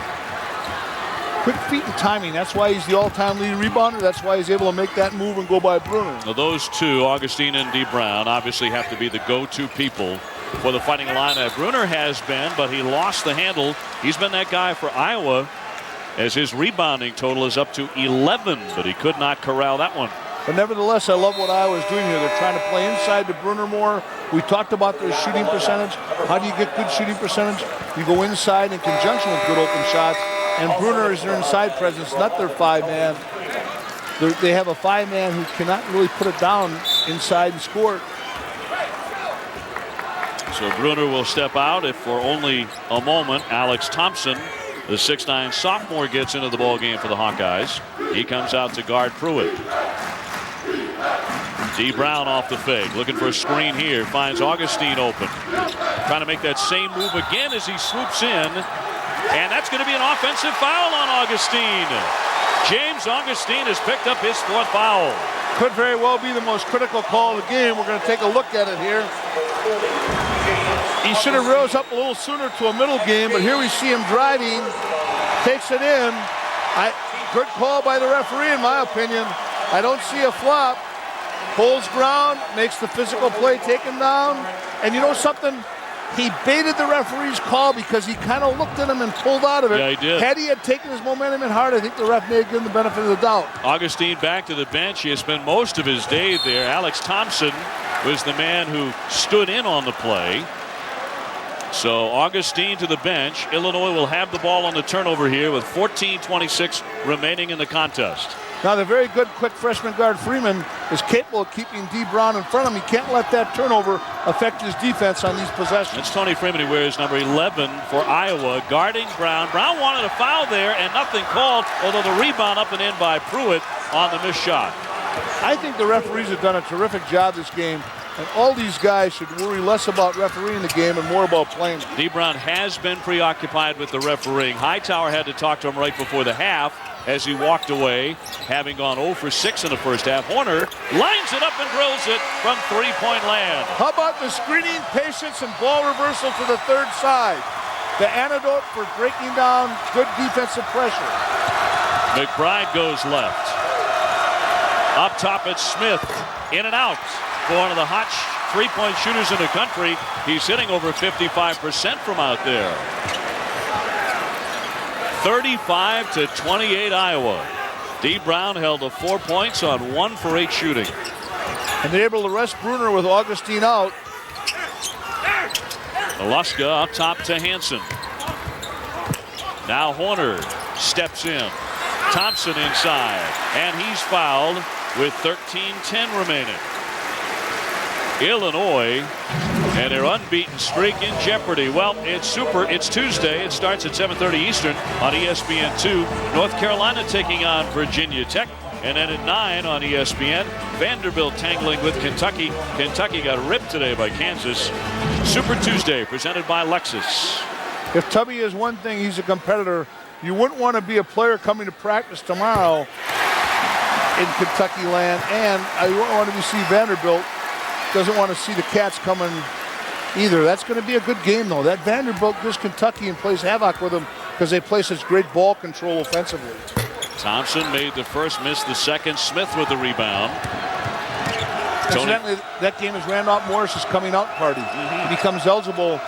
Quick feet and timing. That's why he's the all-time lead rebounder. That's why he's able to make that move and go by Brunner. Now those two, Augustine and D. Brown, obviously have to be the go-to people for the Fighting Illini. Brunner has been, but he lost the handle. He's been that guy for Iowa, as his rebounding total is up to 11, but he could not corral that one. But nevertheless, I love what Iowa's doing here. They're trying to play inside to Brunner more. We talked about their shooting percentage. How do you get good shooting percentage? You go inside in conjunction with good open shots. And Brunner is their inside presence, not their 5-man. They have a 5-man who cannot really put it down inside and score. So Brunner will step out if for only a moment. Alex Thompson, the 6'9 sophomore, gets into the ball game for the Hawkeyes. He comes out to guard Pruitt. D. Brown off the fake, looking for a screen here, finds Augustine open. Trying to make that same move again as he swoops in. And that's going to be an offensive foul on Augustine. James Augustine has picked up his 4th foul. Could very well be the most critical call of the game. We're going to take a look at it here. He should have rose up a little sooner to a middle game, but here we see him driving, takes it in. Good call by the referee, in my opinion. I don't see a flop. Holds ground, makes the physical play, taken down. And you know something? He baited the referee's call because he kind of looked at him and pulled out of it. Yeah, he did. Had he had taken his momentum in hard, I think the ref may have given the benefit of the doubt. Augustine back to the bench. He has spent most of his day there. Alex Thompson was the man who stood in on the play. So Augustine to the bench. Illinois will have the ball on the turnover here with 14:26 remaining in the contest. Now the very good quick freshman guard Freeman is capable of keeping D. Brown in front of him. He can't let that turnover affect his defense on these possessions. It's Tony Freeman, who wears number 11 for Iowa, guarding Brown. Brown wanted a foul there and nothing called, although the rebound up and in by Pruitt on the missed shot. I think the referees have done a terrific job this game, and all these guys should worry less about refereeing the game and more about playing. D. Brown has been preoccupied with the refereeing. Hightower had to talk to him right before the half as he walked away, having gone 0 for 6 in the first half. Horner lines it up and drills it from three-point land. How about the screening, patience, and ball reversal to the third side? The antidote for breaking down good defensive pressure. McBride goes left. Up top it's Smith. In and out for one of the hot three-point shooters in the country. He's hitting over 55% from out there. 35-28 Iowa. D. Brown held to 4 points on 1 for 8 shooting. And they're able to rest Brunner with Augustine out. Haluska up top to Hansen. Now Horner steps in. Thompson inside. And he's fouled with 13:10 remaining. Illinois and their unbeaten streak in jeopardy. Well, it's Tuesday. It starts at 7:30 Eastern on ESPN2. North Carolina taking on Virginia Tech. And then at 9 on ESPN, Vanderbilt tangling with Kentucky. Kentucky got ripped today by Kansas. Super Tuesday presented by Lexus. If Tubby is one thing, he's a competitor. You wouldn't want to be a player coming to practice tomorrow in Kentucky land. And you wouldn't want to be see Vanderbilt. Doesn't want to see the Cats coming either. That's going to be a good game, though. That Vanderbilt gives Kentucky and plays havoc with them because they play such great ball control offensively. Thompson made the first, missed the second. Smith with the rebound. Incidentally, that game is Randolph Morris's coming out party. He becomes eligible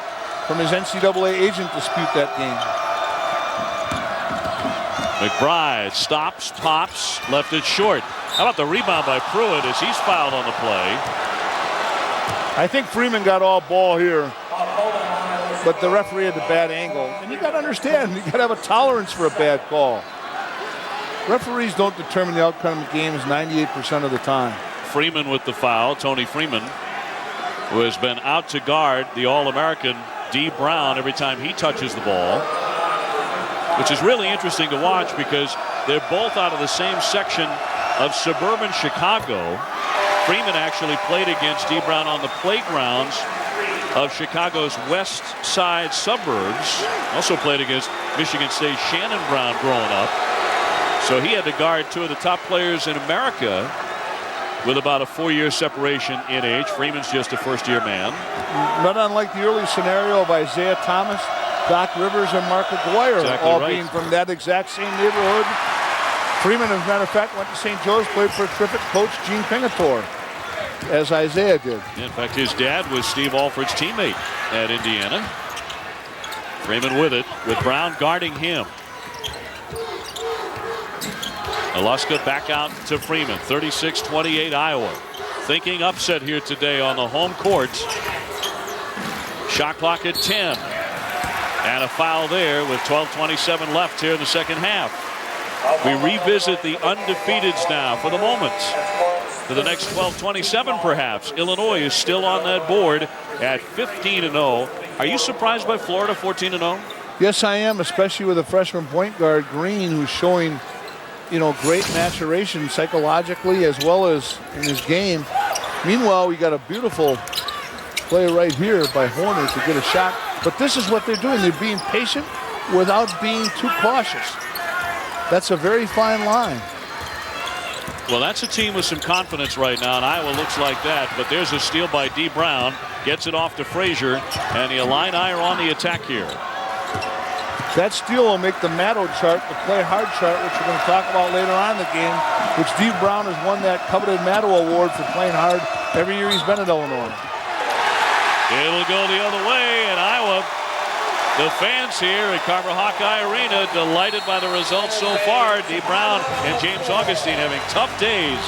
from his NCAA agent to dispute that game. McBride stops, pops, left it short. How about the rebound by Pruitt as he's fouled on the play? I think Freeman got all ball here, but the referee had the bad angle. And you got to understand, you got to have a tolerance for a bad call. Referees don't determine the outcome of games 98% of the time. Freeman with the foul, Tony Freeman, who has been out to guard the All-American D. Brown every time he touches the ball, which is really interesting to watch because they're both out of the same section of suburban Chicago. Freeman actually played against D. Brown on the playgrounds of Chicago's west side suburbs. Also played against Michigan State's Shannon Brown growing up. So he had to guard two of the top players in America with about a 4-year separation in age. Freeman's just a first-year man. Not unlike the early scenario of Isaiah Thomas, Doc Rivers, and Mark Aguirre, exactly all right. being from that exact same neighborhood. Freeman, as a matter of fact, went to St. Joe's, played for a terrific coach, Gene Pingatore, as Isaiah did. In fact, his dad was Steve Alford's teammate at Indiana. Freeman with it, with Brown guarding him. Haluska back out to Freeman. 36-28 Iowa. Thinking upset here today on the home court. Shot clock at 10. And a foul there with 12:27 left here in the second half. We revisit the undefeateds now for the moment. For the next 12:27 perhaps. Illinois is still on that board at 15-0. Are you surprised by Florida 14-0? Yes, I am, especially with a freshman point guard, Green, who's showing, great maturation psychologically as well as in his game. Meanwhile, we got a beautiful play right here by Horner to get a shot. But this is what they're doing. They're being patient without being too cautious. That's a very fine line. Well, that's a team with some confidence right now, and Iowa looks like that. But there's a steal by D. Brown. Gets it off to Frazier, and the Illini are on the attack here. That steal will make the Matto chart, the play hard chart, which we're going to talk about later on in the game, which D. Brown has won that coveted Matto award for playing hard every year he's been at Illinois. It'll go the other way, and Iowa, the fans here at Carver-Hawkeye Arena, delighted by the results so far. D. Brown and James Augustine having tough days.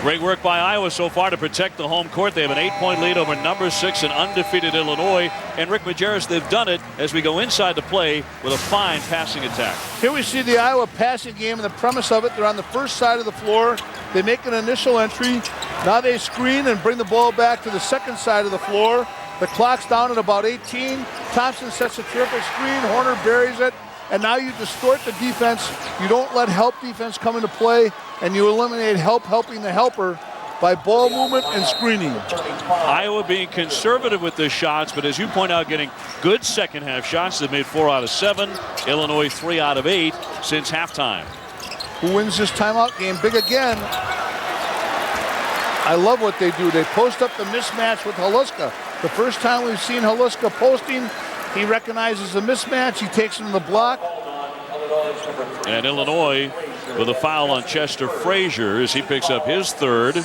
Great work by Iowa so far to protect the home court. They have an 8-point lead over number 6 and undefeated Illinois. And Rick Majerus, they've done it as we go inside the play with a fine passing attack. Here we see the Iowa passing game, and the premise of it, they're on the first side of the floor. They make an initial entry. Now they screen and bring the ball back to the second side of the floor. The clock's down at about 18. Thompson sets a terrific screen. Horner buries it. And now you distort the defense. You don't let help defense come into play, and you eliminate helping the helper by ball movement and screening. Iowa being conservative with their shots, but as you point out, getting good second half shots. They've made 4 out of 7. Illinois 3 out of 8 since halftime. Who wins this timeout game? Big again. I love what they do. They post up the mismatch with Haluska. The first time we've seen Haluska posting, he recognizes the mismatch. He takes him to the block. And Illinois with a foul on Chester Frazier as he picks up his 3rd.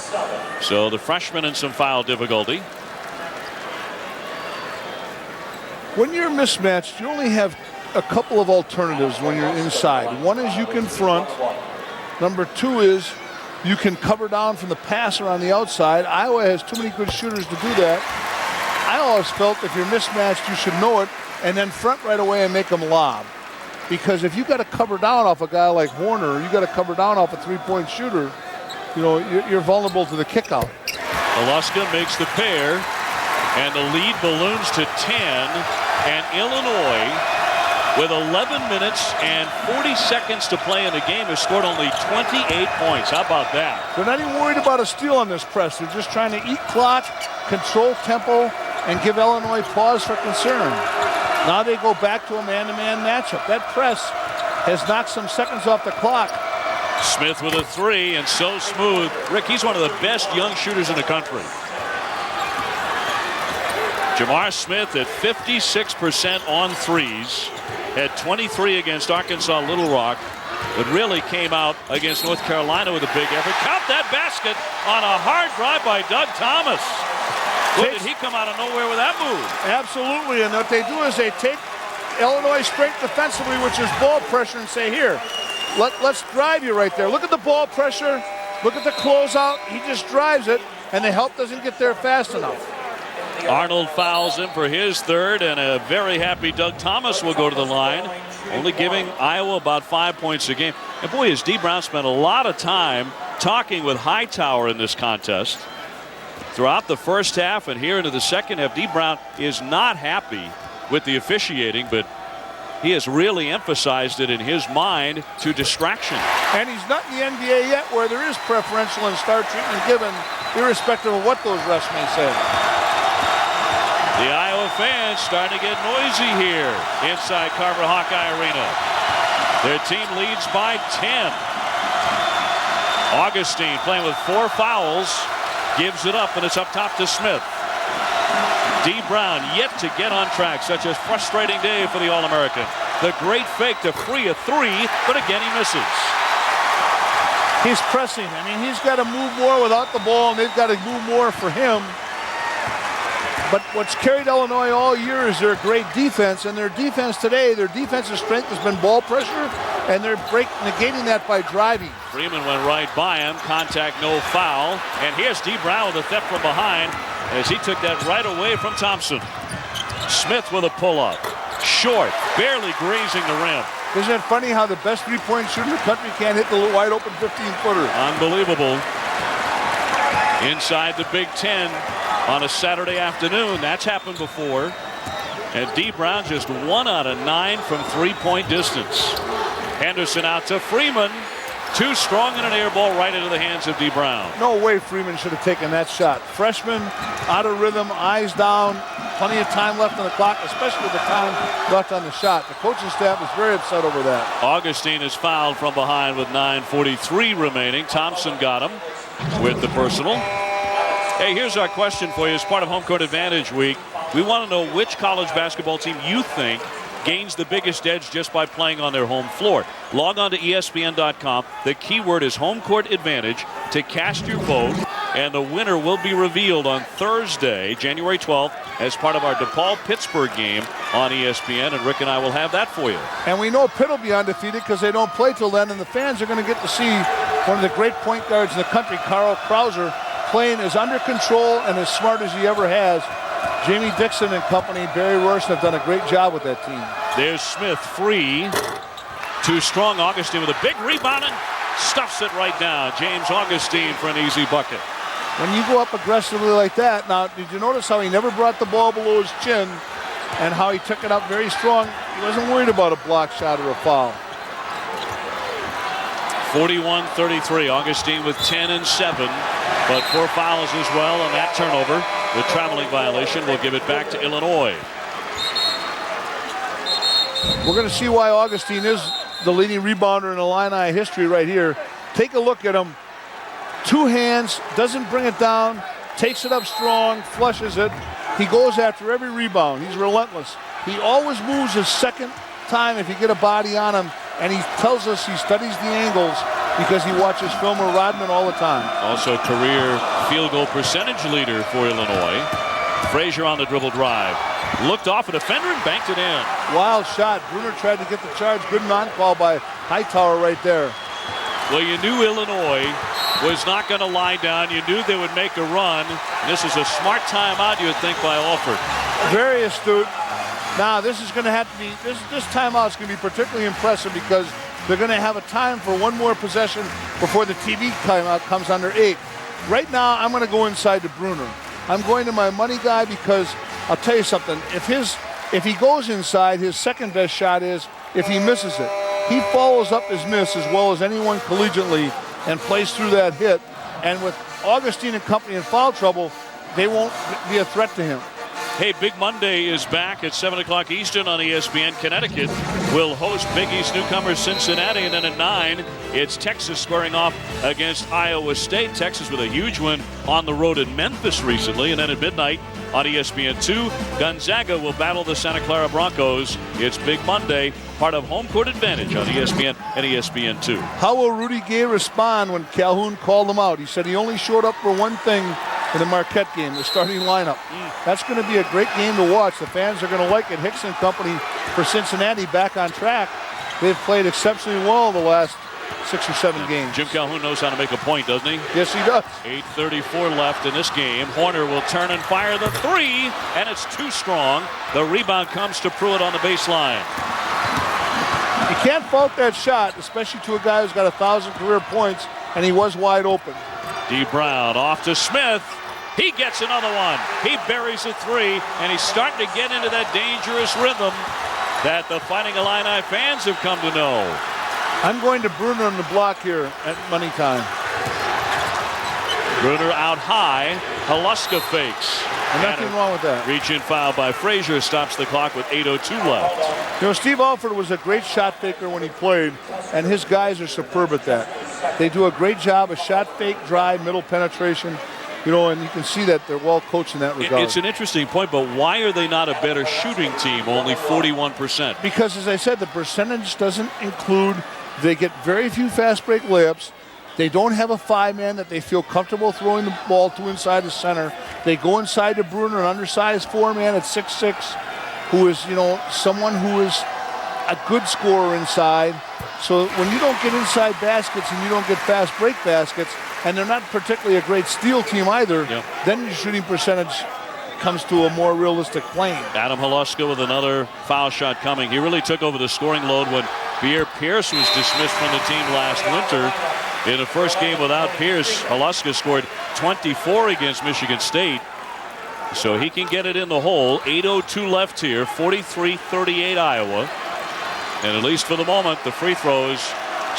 So the freshman in some foul difficulty. When you're mismatched, you only have a couple of alternatives when you're inside. One is you confront. Number 2 is you can cover down from the passer on the outside. Iowa has too many good shooters to do that. I always felt if you're mismatched, you should know it and then front right away and make them lob. Because if you got to cover down off a guy like Horner, or you got to cover down off a 3-point shooter, you know, you're vulnerable to the kick out. Haluska makes the pair, and the lead balloons to 10. And Illinois, with 11 minutes and 40 seconds to play in the game, has scored only 28 points. How about that? They're not even worried about a steal on this press. They're just trying to eat clock, control tempo, and give Illinois pause for concern. Now they go back to a man-to-man matchup. That press has knocked some seconds off the clock. Smith with a 3, and so smooth. Rick, he's one of the best young shooters in the country. Jamar Smith at 56% on threes. Had 23 against Arkansas Little Rock, but really came out against North Carolina with a big effort. Count that basket on a hard drive by Doug Thomas. Boy, did he come out of nowhere with that move. Absolutely, and what they do is they take Illinois' strength defensively, which is ball pressure, and say, here, let's drive you right there. Look at the ball pressure. Look at the closeout. He just drives it, and the help doesn't get there fast enough. Arnold fouls him for his 3rd, and a very happy Doug Thomas will go to the line, only giving Iowa about 5 points a game. And boy, has D. Brown spent a lot of time talking with Hightower in this contest. Throughout the first half and here into the second half, D. Brown is not happy with the officiating, but he has really emphasized it in his mind to distraction. And he's not in the NBA yet, where there is preferential and star treatment given, irrespective of what those refs may say. The Iowa fans starting to get noisy here inside Carver-Hawkeye Arena. Their team leads by 10. Augustine playing with 4 fouls. Gives it up, and it's up top to Smith. D. Brown yet to get on track. Such a frustrating day for the All-American. The great fake to free a 3, but again he misses. He's pressing. I mean, he's got to move more without the ball, and they've got to move more for him. But what's carried Illinois all year is their great defense, and their defense today, their defensive strength has been ball pressure, and they're negating that by driving. Freeman went right by him. Contact, no foul. And here's D. Brown with a theft from behind as he took that right away from Thompson. Smith with a pull-up. Short, barely grazing the rim. Isn't it funny how the best 3-point shooter in the country can't hit the wide-open 15-footer? Unbelievable. Inside the Big Ten on a Saturday afternoon. That's happened before. And D. Brown just 1 out of 9 from 3-point distance. Henderson out to Freeman. Too strong in an air ball right into the hands of D. Brown. No way Freeman should have taken that shot. Freshman, out of rhythm, eyes down, plenty of time left on the clock, especially with the time left on the shot. The coaching staff is very upset over that. Augustine is fouled from behind with 9:43 remaining. Thompson got him with the personal. Hey, here's our question for you as part of Home Court Advantage Week. We want to know which college basketball team you think gains the biggest edge just by playing on their home floor. Log on to ESPN.com. The keyword is Home Court Advantage to cast your vote, and the winner will be revealed on Thursday, January 12th, as part of our DePaul-Pittsburgh game on ESPN, and Rick and I will have that for you. And we know Pitt will be undefeated because they don't play till then, and the fans are going to get to see one of the great point guards in the country, Carl Krauser, playing as under control and as smart as he ever has. Jamie Dixon and company, Barry Rourson have done a great job with that team. There's Smith free. Too strong. Augustine with a big rebound and stuffs it right down. James Augustine for an easy bucket. When you go up aggressively like that, now did you notice how he never brought the ball below his chin and how he took it up very strong? He wasn't worried about a block shot or a foul. 41-33. Augustine with 10 and 7, but 4 fouls as well on that turnover. The traveling violation will give it back to Illinois. We're going to see why Augustine is the leading rebounder in Illini history right here. Take a look at him. 2 hands, doesn't bring it down, takes it up strong, flushes it. He goes after every rebound. He's relentless. He always moves his second time if you get a body on him, and he tells us he studies the angles because he watches film of Rodman all the time. Also career field goal percentage leader for Illinois. Frazier on the dribble drive. Looked off a defender and banked it in. Wild shot. Brunner tried to get the charge. Good non-call by Hightower right there. Well, you knew Illinois was not going to lie down. You knew they would make a run. This is a smart timeout, you would think, by Alford. Very astute. Now, this is going to have to be, this timeout is going to be particularly impressive because they're going to have a time for one more possession before the TV timeout comes under 8. Right now, I'm going to go inside to Brunner. I'm going to my money guy because I'll tell you something. If he goes inside, his second best shot is if he misses it. He follows up his miss as well as anyone collegiately and plays through that hit. And with Augustine and company in foul trouble, they won't be a threat to him. Hey, Big Monday is back at 7 o'clock Eastern on ESPN. Connecticut will host Big East newcomers Cincinnati, and then at 9, it's Texas squaring off against Iowa State. Texas with a huge win on the road in Memphis recently, and then at midnight on ESPN2, Gonzaga will battle the Santa Clara Broncos. It's Big Monday, part of Home Court Advantage on ESPN and ESPN2. How will Rudy Gay respond when Calhoun called him out? He said he only showed up for one thing in the Marquette game, the starting lineup. That's going to be a great game to watch. The fans are going to like it. Hicks and company for Cincinnati back on track. They've played exceptionally well the last 6 or 7 games. Jim Calhoun knows how to make a point, doesn't he? Yes, he does. 8:34 left in this game. Horner will turn and fire the 3, and it's too strong. The rebound comes to Pruitt on the baseline. You can't fault that shot, especially to a guy who's got 1,000 career points, and he was wide open. D. Brown off to Smith. He gets another one. He buries a 3, and he's starting to get into that dangerous rhythm that the Fighting Illini fans have come to know. I'm going to Brunner on the block here at money time. Brunner out high. Haluska fakes. And nothing wrong with that. Reach-in foul by Frazier stops the clock with 8:02 left. You know, Steve Alford was a great shot faker when he played, and his guys are superb at that. They do a great job of shot fake, drive, middle penetration. You know, and you can see that they're well coached in that regard. It's an interesting point, but why are they not a better shooting team, only 41%? Because, as I said, the percentage doesn't include, they get very few fast break layups. They don't have a 5-man that they feel comfortable throwing the ball to inside the center. They go inside to Brunner, an undersized 4-man at 6'6", who is, you know, someone who is a good scorer inside. So when you don't get inside baskets and you don't get fast break baskets, and they're not particularly a great steal team either, then your shooting percentage comes to a more realistic plane. Adam Haluska with another foul shot coming. He really took over the scoring load when Pierre Pierce was dismissed from the team last winter. In the first game without Pierce, Haluska scored 24 against Michigan State. So he can get it in the hole. 8:02 left here, 43-38 Iowa. And at least for the moment, the free throws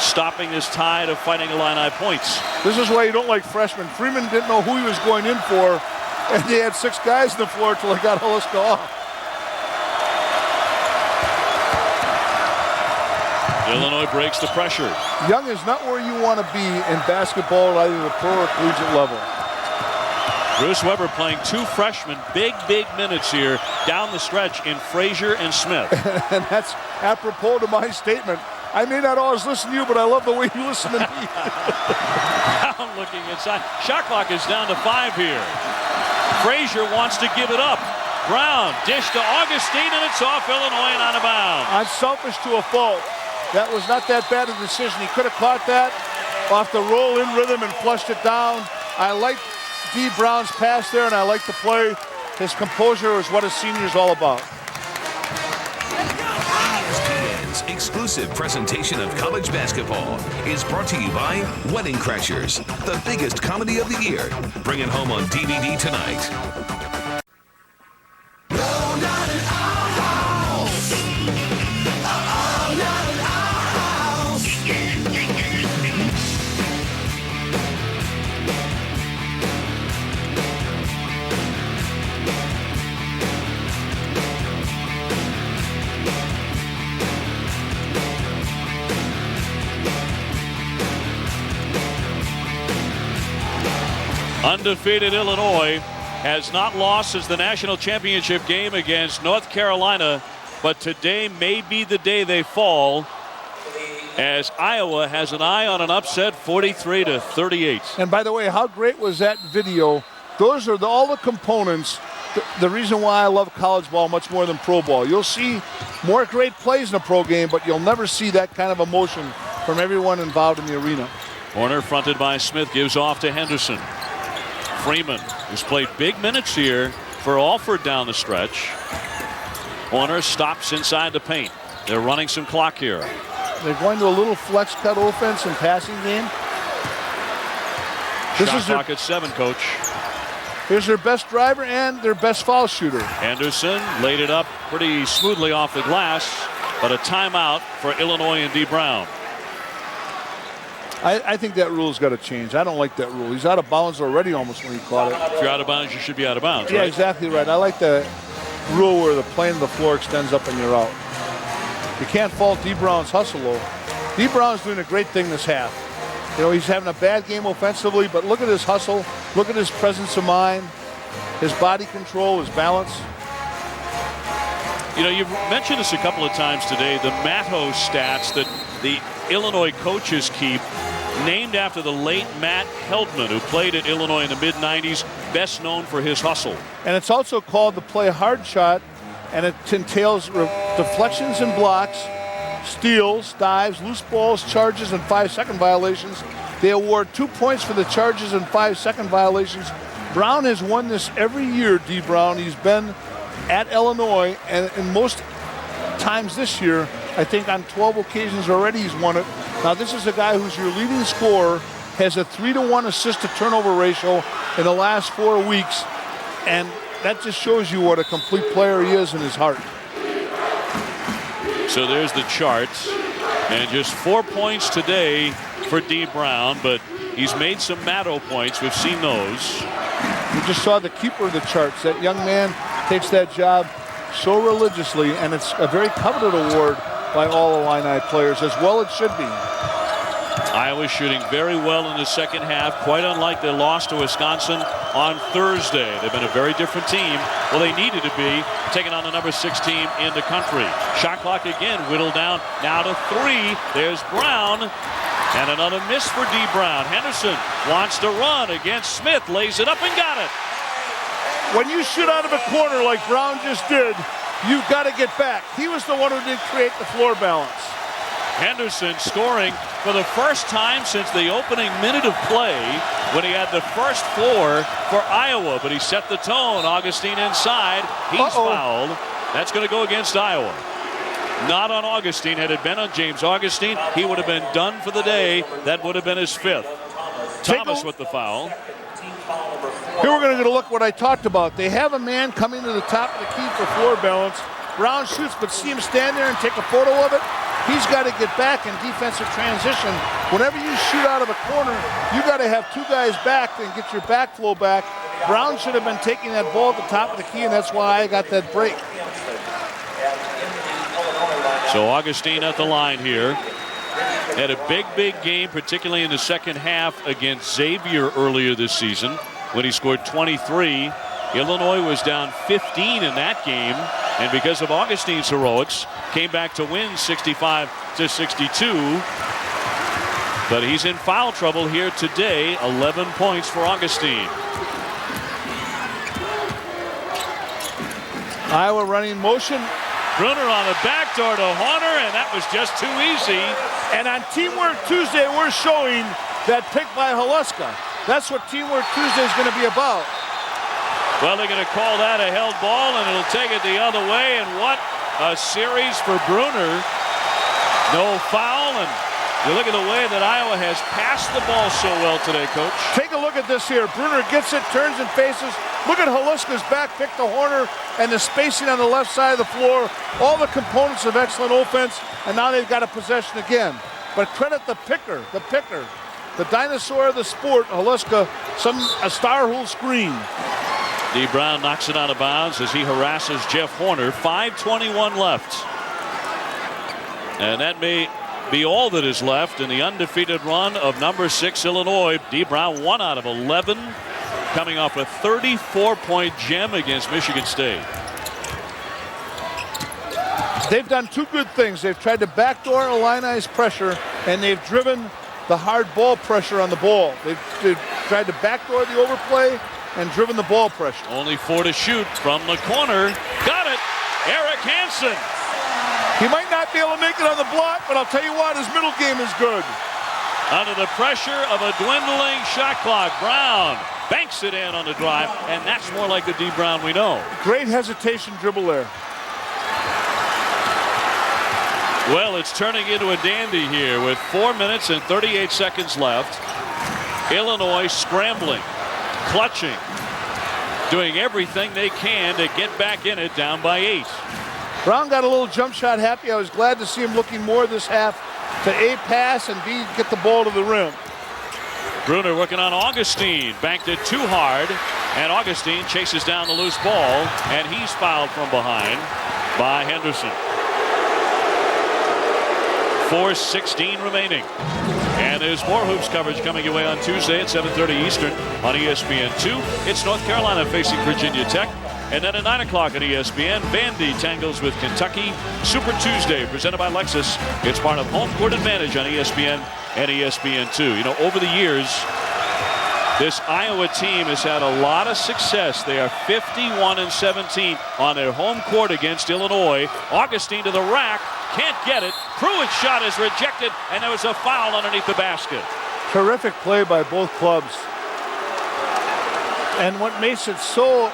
stopping this tide of Fighting Illini points. This is why you don't like freshmen. Freeman didn't know who he was going in for, and they had 6 guys on the floor until they got Haluska off. Illinois breaks the pressure. Young is not where you want to be in basketball at either the pro or collegiate level. Bruce Weber playing 2 freshmen, big minutes here down the stretch in Frazier and Smith. And that's apropos to my statement. I may not always listen to you, but I love the way you listen to me. Brown looking inside. Shot clock is down to 5 here. Frazier wants to give it up. Brown, dish to Augustine, and it's off Illinois and out of bounds. Unselfish to a fault. That was not that bad a decision. He could have caught that off the roll-in rhythm and flushed it down. I like D. Brown's pass there, and I like the play. His composure is what a senior is all about. ESPN's exclusive presentation of college basketball is brought to you by Wedding Crashers, the biggest comedy of the year. Bring it home on DVD tonight. Undefeated Illinois has not lost since the national championship game against North Carolina, but today may be the day they fall, as Iowa has an eye on an upset, 43-38. And by the way, how great was that video? Those are all the components, the reason why I love college ball much more than pro ball. You'll see more great plays in a pro game, but you'll never see that kind of emotion from everyone involved in the arena. Corner fronted by Smith gives off to Henderson. Freeman, who's played big minutes here for Alford down the stretch. Corner stops inside the paint. They're running some clock here. They're going to a little flex cut offense and passing game. Shot clock at 7, Coach. Here's their best driver and their best foul shooter. Henderson laid it up pretty smoothly off the glass, but a timeout for Illinois and D. Brown. I think that rule's got to change. I don't like that rule. He's out of bounds already almost when he caught it. If you're out of bounds, you should be out of bounds, Yeah, right? exactly right. I like the rule where the plane of the floor extends up and you're out. You can't fault D. Brown's hustle, though. D. Brown's doing a great thing this half. You know, he's having a bad game offensively, but look at his hustle. Look at his presence of mind, his body control, his balance. You know, you've mentioned this a couple of times today, the Matto stats that the Illinois coaches keep, named after the late Matt Heldman, who played at Illinois in the mid-90s, best known for his hustle. And it's also called the play hard shot, and it entails deflections and blocks, steals, dives, loose balls, charges, and 5-second violations. They award 2 points for the charges and 5-second violations. Brown has won this every year, D. Brown. He's been at Illinois, and in most times this year, I think on 12 occasions already he's won it. Now this is a guy who's your leading scorer, has a 3-to-1 assist to turnover ratio in the last 4 weeks, and that just shows you what a complete player he is in his heart. So there's the charts, and just 4 points today for D. Brown, but he's made some Matto points. We've seen those. You just saw the keeper of the charts. That young man takes that job so religiously, and it's a very coveted award by all Illini players, as well it should be. Iowa shooting very well in the second half, quite unlike their loss to Wisconsin on Thursday. They've been a very different team. Well, they needed to be, taking on the number 6 team in the country. Shot clock again whittled down now to 3. There's Brown, and another miss for D. Brown. Henderson wants to run against Smith, lays it up and got it. When you shoot out of a corner like Brown just did, you've got to get back. He was the one who did create the floor balance. Henderson scoring for the first time since the opening minute of play when he had the first 4 for Iowa, but he set the tone. Augustine inside. He's fouled. That's going to go against Iowa. Not on Augustine. Had it been on James Augustine, he would have been done for the day. That would have been his 5th. Thomas with the foul. Here we're going to get a look at what I talked about. They have a man coming to the top of the key for floor balance. Brown shoots, but see him stand there and take a photo of it. he's got to get back in defensive transition. Whenever you shoot out of a corner, you got to have two guys back and get your backflow back. Brown should have been taking that ball at the top of the key, and that's why I got that break. So Augustine at the line here. Had a big game, particularly in the second half against Xavier earlier this season when he scored 23. Illinois was down 15 in that game, and because of Augustine's heroics, came back to win 65-62. But he's in foul trouble here today. 11 points for Augustine. Iowa running motion. Brunner on the backdoor to Horner, and that was just too easy. And on Teamwork Tuesday, we're showing that pick by Haluska. That's what Teamwork Tuesday is going to be about. Well, they're going to call that a held ball, and it'll take it the other way. And what a series for Brunner. No foul, and you look at the way that Iowa has passed the ball so well today, Coach. Take a look at this here. Brunner gets it, turns and faces. Look at Haluska's back pick to Horner and the spacing on the left side of the floor. All the components of excellent offense, and now they've got a possession again. But credit the picker, the dinosaur of the sport, Haluska, a star who'll scream. D. Brown knocks it out of bounds as he harasses Jeff Horner. 5:21 left. And that may be all that is left in the undefeated run of number 6 Illinois. D. Brown 1 out of 11, coming off a 34-point gem against Michigan State. They've done two good things. They've tried to backdoor Illini's pressure, and they've driven the hard ball pressure on the ball. They've tried to backdoor the overplay and driven the ball pressure. Only 4 to shoot from the corner. Got it. Eric Hansen. He might not be able to make it on the block, but I'll tell you what, his middle game is good. Under the pressure of a dwindling shot clock, Brown banks it in on the drive, and that's more like the D. Brown we know. Great hesitation dribble there. Well, it's turning into a dandy here with 4 minutes and 38 seconds left. Illinois scrambling, clutching, doing everything they can to get back in it, down by 8. Brown got a little jump shot happy. I was glad to see him looking more this half to A, pass, and B, get the ball to the rim. Brunner working on Augustine. Banked it too hard, and Augustine chases down the loose ball, and he's fouled from behind by Henderson. 4:16 remaining. And there's more hoops coverage coming your way on Tuesday at 7:30 Eastern on ESPN2. It's North Carolina facing Virginia Tech. And then at 9 o'clock on ESPN, Vandy tangles with Kentucky. Super Tuesday presented by Lexus. It's part of Home Court Advantage on ESPN and ESPN2. You know, over the years, this Iowa team has had a lot of success. They are 51-17 on their home court against Illinois. Augustine to the rack. Can't get it. Pruitt's shot is rejected, and there was a foul underneath the basket. Terrific play by both clubs. And what makes it so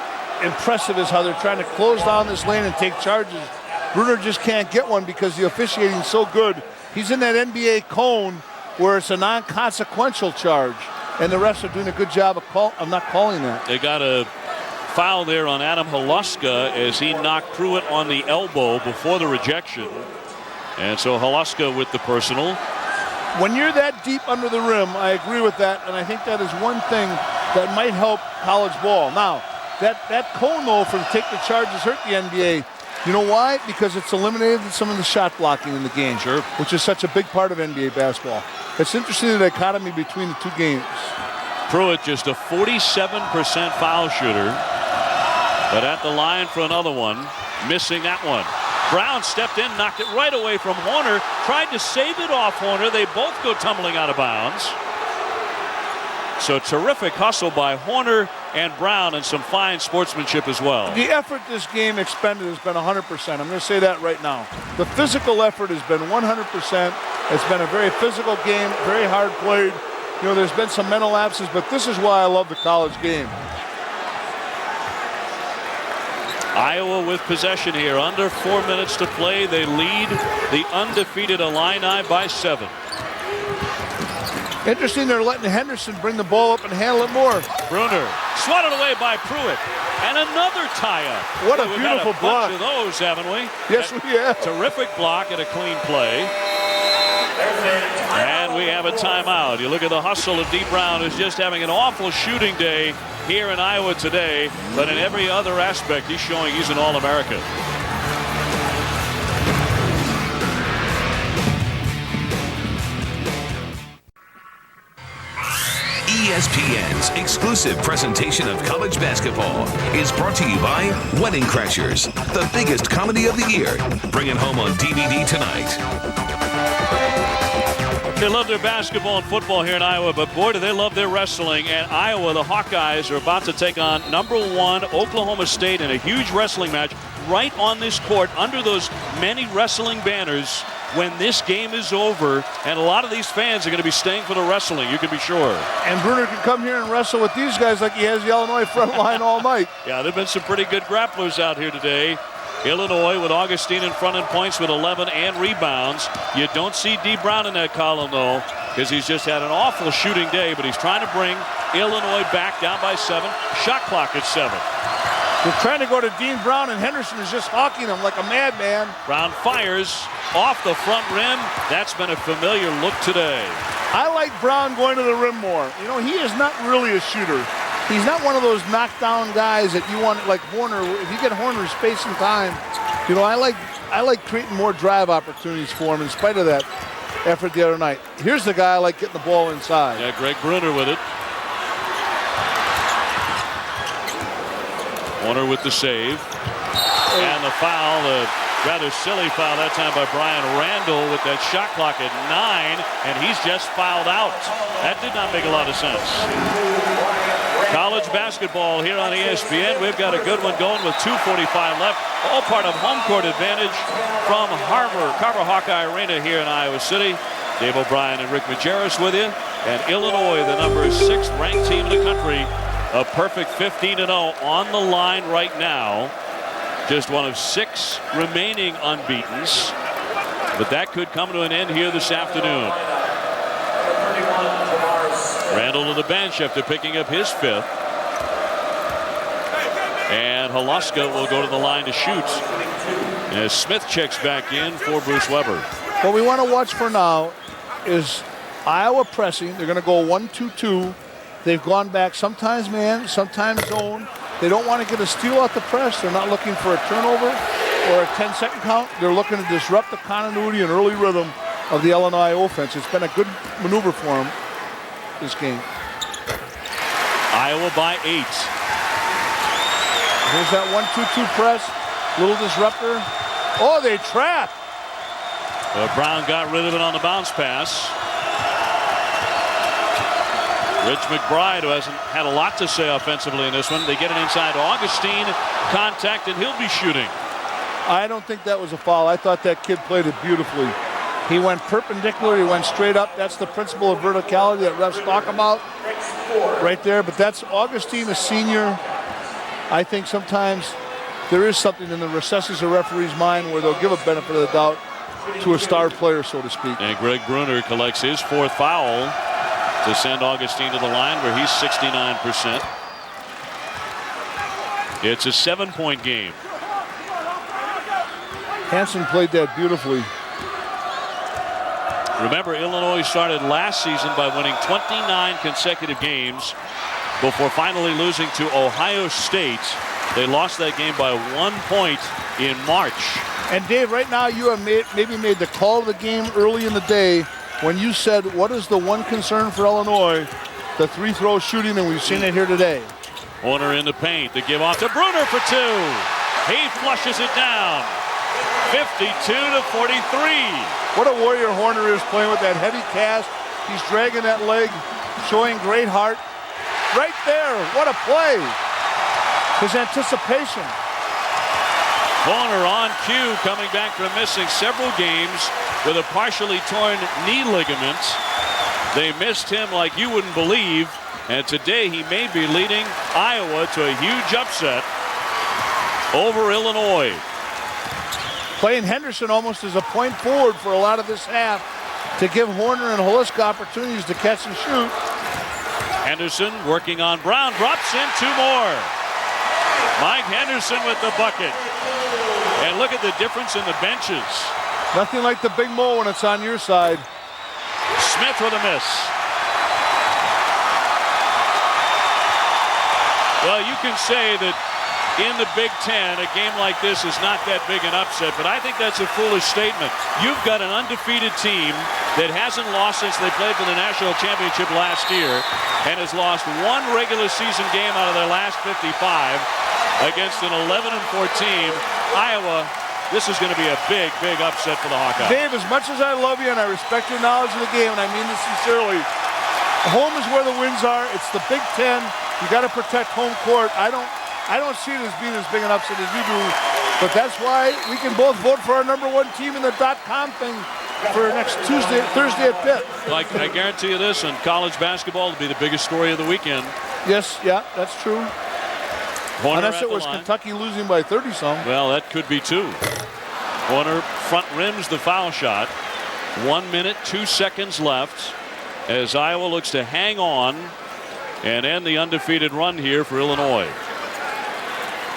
impressive is how they're trying to close down this lane and take charges. Brunner just can't get one because the officiating is so good. He's in that NBA cone where it's a non-consequential charge, and the refs are doing a good job of not calling that. They got a foul there on Adam Haluska as he knocked Pruitt on the elbow before the rejection. And so Haluska with the personal. When you're that deep under the rim, I agree with that, and I think that is one thing that might help college ball. Now, that cone, though, for take the charges hurt the NBA. You know why? Because it's eliminated some of the shot blocking in the game, sure, which is such a big part of NBA basketball. It's interesting the dichotomy between the two games. Pruitt just a 47% foul shooter, but at the line for another one, missing that one. Brown stepped in, knocked it right away from Horner, tried to save it off Horner. They both go tumbling out of bounds. So terrific hustle by Horner and Brown, and some fine sportsmanship as well. The effort this game expended has been 100%. I'm going to say that right now. The physical effort has been 100%. It's been a very physical game, very hard played. You know, there's been some mental lapses, but this is why I love the college game. Iowa with possession here. Under 4 minutes to play. They lead the undefeated Illini by 7. Interesting, they're letting Henderson bring the ball up and handle it more. Brunner swatted away by Pruitt. And another tie-up. What a We've beautiful had a block. bunch of those, haven't we? Yes, we have. Terrific block and a clean play. And we have a timeout. You look at the hustle of D. Brown, who's just having an awful shooting day here in Iowa today, but in every other aspect, he's showing he's an All-American. ESPN's exclusive presentation of college basketball is brought to you by Wedding Crashers, the biggest comedy of the year. Bring it home on DVD tonight. They love their basketball and football here in Iowa, but boy, do they love their wrestling. And Iowa, the Hawkeyes, are about to take on #1 Oklahoma State in a huge wrestling match right on this court under those many wrestling banners when this game is over. And a lot of these fans are going to be staying for the wrestling, you can be sure. And Brunner can come here and wrestle with these guys like he has the Illinois front line all night. Yeah, there have been some pretty good grapplers out here today. Illinois with Augustine in front in points with 11 and rebounds. You don't see D. Brown in that column, though, because he's just had an awful shooting day, but he's trying to bring Illinois back down by 7. Shot clock at 7. They're trying to go to Dean Brown, and Henderson is just hawking him like a madman. Brown fires off the front rim. That's been a familiar look today. I like Brown going to the rim more. You know, he is not really a shooter. He's not one of those knockdown guys that you want, like Horner. If you get Horner space and time, you know, I like creating more drive opportunities for him in spite of that effort the other night. Here's the guy I like getting the ball inside. Yeah, Greg Brunner with it. Horner with the save. And the foul, the rather silly foul that time by Brian Randle with that shot clock at 9, and he's just fouled out. That did not make a lot of sense. College basketball here on ESPN. We've got a good one going with 2:45 left. All part of home court advantage from Carver-Hawkeye Arena here in Iowa City. Dave O'Brien and Rick Majerus with you. And Illinois, the number 6 ranked team in the country, a perfect 15-0 on the line right now. Just one of 6 remaining unbeatens. But that could come to an end here this afternoon. Randle to the bench after picking up his 5th. And Haluska will go to the line to shoot as Smith checks back in for Bruce Weber. What we want to watch for now is Iowa pressing. They're going to go 1-2-2. They've gone back sometimes man, sometimes zone. They don't want to get a steal out the press. They're not looking for a turnover or a 10-second count. They're looking to disrupt the continuity and early rhythm of the Illinois offense. It's been a good maneuver for them this game. Iowa by 8. Here's that 1-2-2 press. Little disruptor. Oh, they trap. Brown got rid of it on the bounce pass. Rich McBride, who hasn't had a lot to say offensively in this one. They get it inside to Augustine. Contact, and he'll be shooting. I don't think that was a foul. I thought that kid played it beautifully. He went perpendicular. He went straight up. That's the principle of verticality that refs talk about right there. But that's Augustine, a senior. I think sometimes there is something in the recesses of referee's mind where they'll give a benefit of the doubt to a star player, so to speak. And Greg Brunner collects his 4th foul to send Augustine to the line where he's 69%. It's a 7-point game. Hansen played that beautifully. Remember, Illinois started last season by winning 29 consecutive games before finally losing to Ohio State. They lost that game by 1 point in March. And Dave, right now you have maybe made the call of the game early in the day when you said, what is the one concern for Illinois? The 3-throw shooting, and we've seen it here today. Horner in the paint. The give off to Brunner for 2. He flushes it down. 52-43. What a warrior Horner is playing with that heavy cast. He's dragging that leg, showing great heart. Right there, what a play. His anticipation. Horner on cue, coming back from missing several games with a partially torn knee ligament. They missed him like you wouldn't believe, and today he may be leading Iowa to a huge upset over Illinois. Playing Henderson almost as a point forward for a lot of this half to give Horner and Haluska opportunities to catch and shoot. Henderson working on Brown, drops in 2 more. Mike Henderson with the bucket. And look at the difference in the benches. Nothing like the Big Mo when it's on your side. Smith with a miss. Well, you can say that in the Big Ten, a game like this is not that big an upset, but I think that's a foolish statement. You've got an undefeated team that hasn't lost since they played for the national championship last year and has lost one regular season game out of their last 55 against an 11-4 team. Iowa, this is going to be a big, big upset for the Hawkeyes. Dave, as much as I love you and I respect your knowledge of the game, and I mean this sincerely, home is where the wins are. It's the Big Ten. You got to protect home court. I don't see it as being as big an upset as you do, but that's why we can both vote for our #1 team in the .com thing for next Thursday at Pitt. Like I guarantee you this, in college basketball, it'll be the biggest story of the weekend. Yes, yeah, that's true. Horner unless it was Kentucky losing by 30-some. Well, that could be too. Horner front rims the foul shot. 1 minute, 2 seconds left as Iowa looks to hang on and end the undefeated run here for Illinois.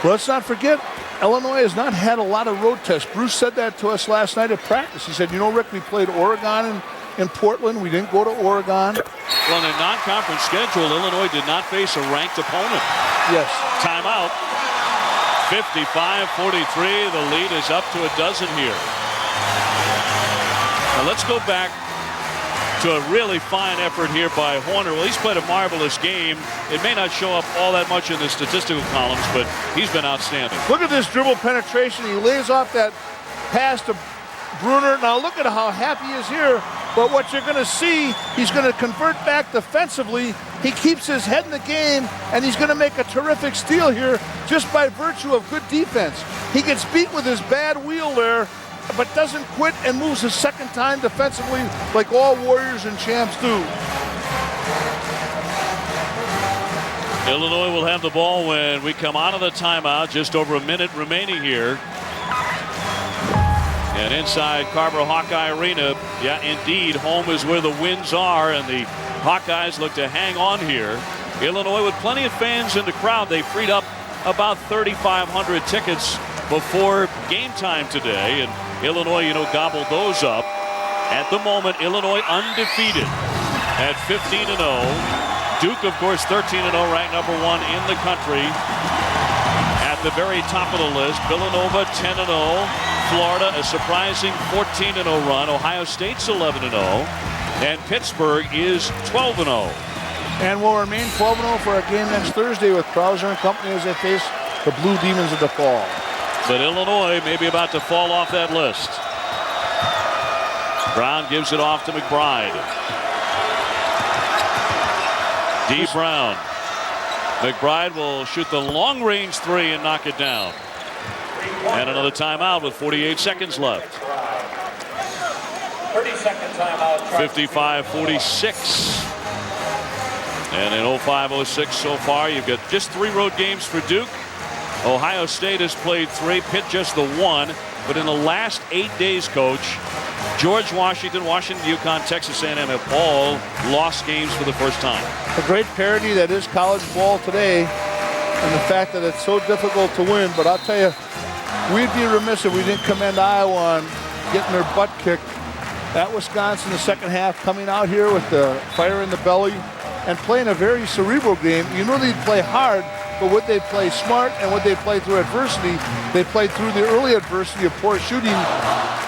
Well, let's not forget, Illinois has not had a lot of road tests. Bruce said that to us last night at practice. He said, you know, Rick, we played Oregon in Portland. We didn't go to Oregon. Well, in a non-conference schedule, Illinois did not face a ranked opponent. Yes. Timeout. 55-43. The lead is up to a dozen here. Now let's go back to a really fine effort here by Horner. Well, he's played a marvelous game. It may not show up all that much in the statistical columns, but he's been outstanding. Look at this dribble penetration. He lays off that pass to Brunner. Now look at how happy he is here. But what you're going to see, he's going to convert back defensively. He keeps his head in the game, and he's going to make a terrific steal here just by virtue of good defense. He gets beat with his bad wheel there, but doesn't quit and moves a second time defensively like all warriors and champs do. Illinois will have the ball when we come out of the timeout. Just over a minute remaining here. And inside Carver-Hawkeye Arena, yeah, indeed, home is where the wins are, and the Hawkeyes look to hang on here. Illinois with plenty of fans in the crowd. They freed up about 3,500 tickets before game time today, and Illinois, you know, gobbled those up. At the moment, Illinois undefeated at 15-0. Duke, of course, 13-0, ranked #1 in the country. At the very top of the list, Villanova 10-0. Florida, a surprising 14-0 run. Ohio State's 11-0. And Pittsburgh is 12-0. And will remain 12-0 for a game next Thursday with Krauser and company as they face the Blue Demons of the Fall. But Illinois may be about to fall off that list. Brown gives it off to McBride. D. Brown. McBride will shoot the long-range three and knock it down. And another timeout with 48 seconds left. 30-second timeout. 55-46. And in 05-06 so far, you've got just 3 road games for Duke. Ohio State has played 3, Pitt just the 1. But in the last 8 days, Coach, George Washington, UConn, Texas A&M have all lost games for the first time. A great parody that is college ball today, and the fact that it's so difficult to win. But I'll tell you, we'd be remiss if we didn't commend Iowa on getting their butt kicked at Wisconsin the second half, coming out here with the fire in the belly and playing a very cerebral game. You know they'd play hard, but would they play smart and would they play through adversity? They played through the early adversity of poor shooting,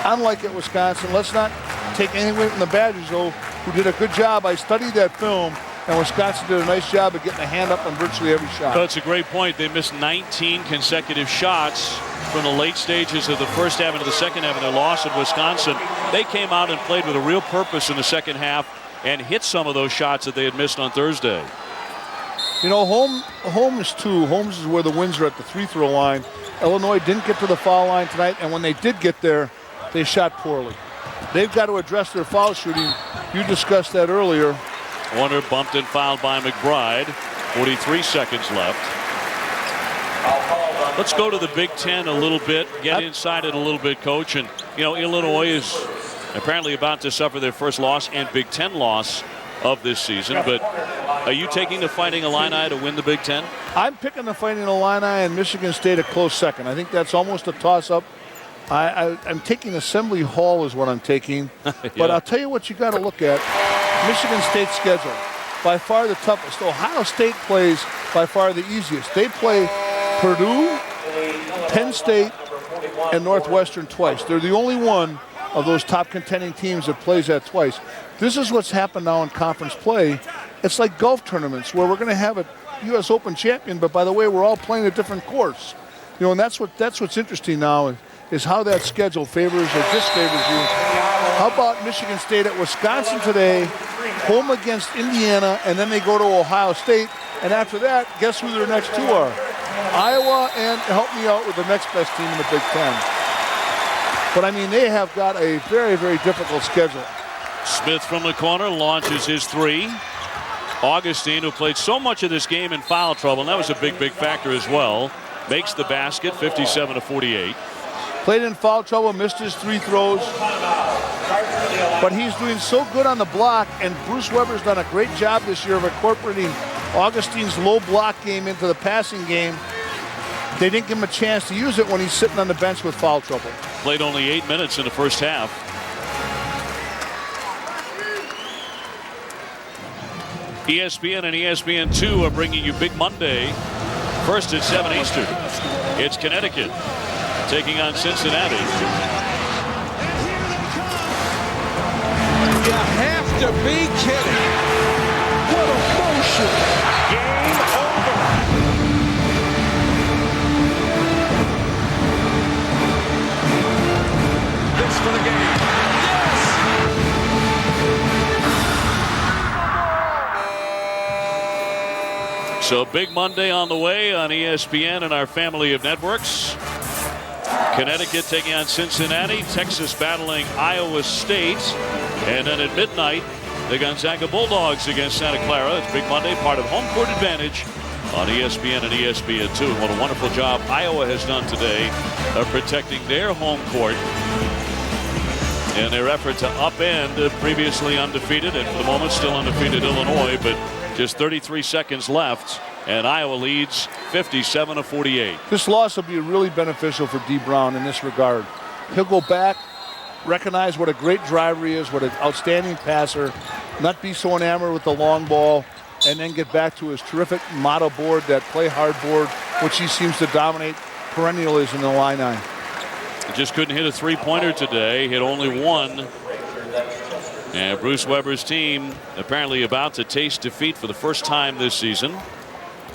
unlike at Wisconsin. Let's not take anything away from the Badgers, though, who did a good job. I studied that film, and Wisconsin did a nice job of getting a hand up on virtually every shot. That's a great point. They missed 19 consecutive shots from the late stages of the first half into the second half, and their loss at Wisconsin. They came out and played with a real purpose in the second half and hit some of those shots that they had missed on Thursday. You know, home is 2. Holmes is where the wins are at the free-throw line. Illinois didn't get to the foul line tonight, and when they did get there, they shot poorly. They've got to address their foul shooting. You discussed that earlier. Warner bumped and fouled by McBride. 43 seconds left. Let's go to the Big Ten a little bit, get inside it a little bit, Coach. And, you know, Illinois is apparently about to suffer their first loss and Big Ten loss of this season. But are you taking the Fighting Illini to win the Big Ten? I'm picking the Fighting Illini and Michigan State a close second. I think that's almost a toss-up. I'm taking Assembly Hall is what I'm taking. Yeah. But I'll tell you what you got to look at. Michigan State's schedule, by far the toughest. Ohio State plays by far the easiest. They play Purdue, Penn State, and Northwestern twice. They're the only one of those top contending teams that plays that twice. This is what's happened now in conference play. It's like golf tournaments where we're going to have a U.S. Open champion, but by the way, we're all playing a different course. You know, and that's what's interesting now is how that schedule favors or disfavors you. How about Michigan State at Wisconsin today, home against Indiana, and then they go to Ohio State, and after that, guess who their next two are? Iowa, and help me out with the next best team in the Big Ten. But I mean, they have got a very, very difficult schedule. Smith from the corner launches his three. Augustine, who played so much of this game in foul trouble, and that was a big, big factor as well, makes the basket, 57-48. Played in foul trouble, missed his three throws. But he's doing so good on the block, and Bruce Weber's done a great job this year of incorporating Augustine's low block game into the passing game. They didn't give him a chance to use it when he's sitting on the bench with foul trouble. Played only 8 minutes in the first half. ESPN and ESPN2 are bringing you Big Monday. First at 7 Eastern. It's Connecticut taking on Cincinnati. You have to be kidding. What emotion. Game over. This for the game. Yes! So Big Monday on the way on ESPN and our family of networks. Connecticut taking on Cincinnati, Texas battling Iowa State, and then at midnight, the Gonzaga Bulldogs against Santa Clara. It's Big Monday, part of Home Court Advantage on ESPN and ESPN2. And what a wonderful job Iowa has done today of protecting their home court in their effort to upend the previously undefeated, and for the moment still undefeated Illinois, but just 33 seconds left. And Iowa leads 57-48. This loss will be really beneficial for D. Brown in this regard. He'll go back, recognize what a great driver he is, what an outstanding passer, not be so enamored with the long ball, and then get back to his terrific motto board, that play hard board, which he seems to dominate perennially in the Illini. He just couldn't hit a three-pointer today, hit only one. And Bruce Weber's team apparently about to taste defeat for the first time this season,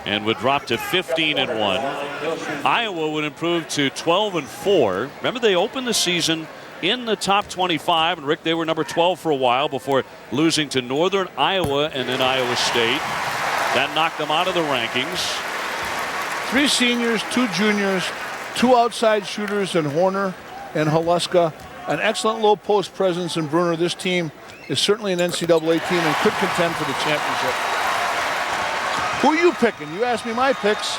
and would drop to 15-1. Iowa would improve to 12-4. Remember, they opened the season in the top 25, and Rick, they were number 12 for a while before losing to Northern Iowa and then Iowa State. That knocked them out of the rankings. 3 seniors, 2 juniors, 2 outside shooters in Horner and Haluska. An excellent low post presence in Brunner. This team is certainly an NCAA team and could contend for the championship. Who are you picking? You asked me my picks.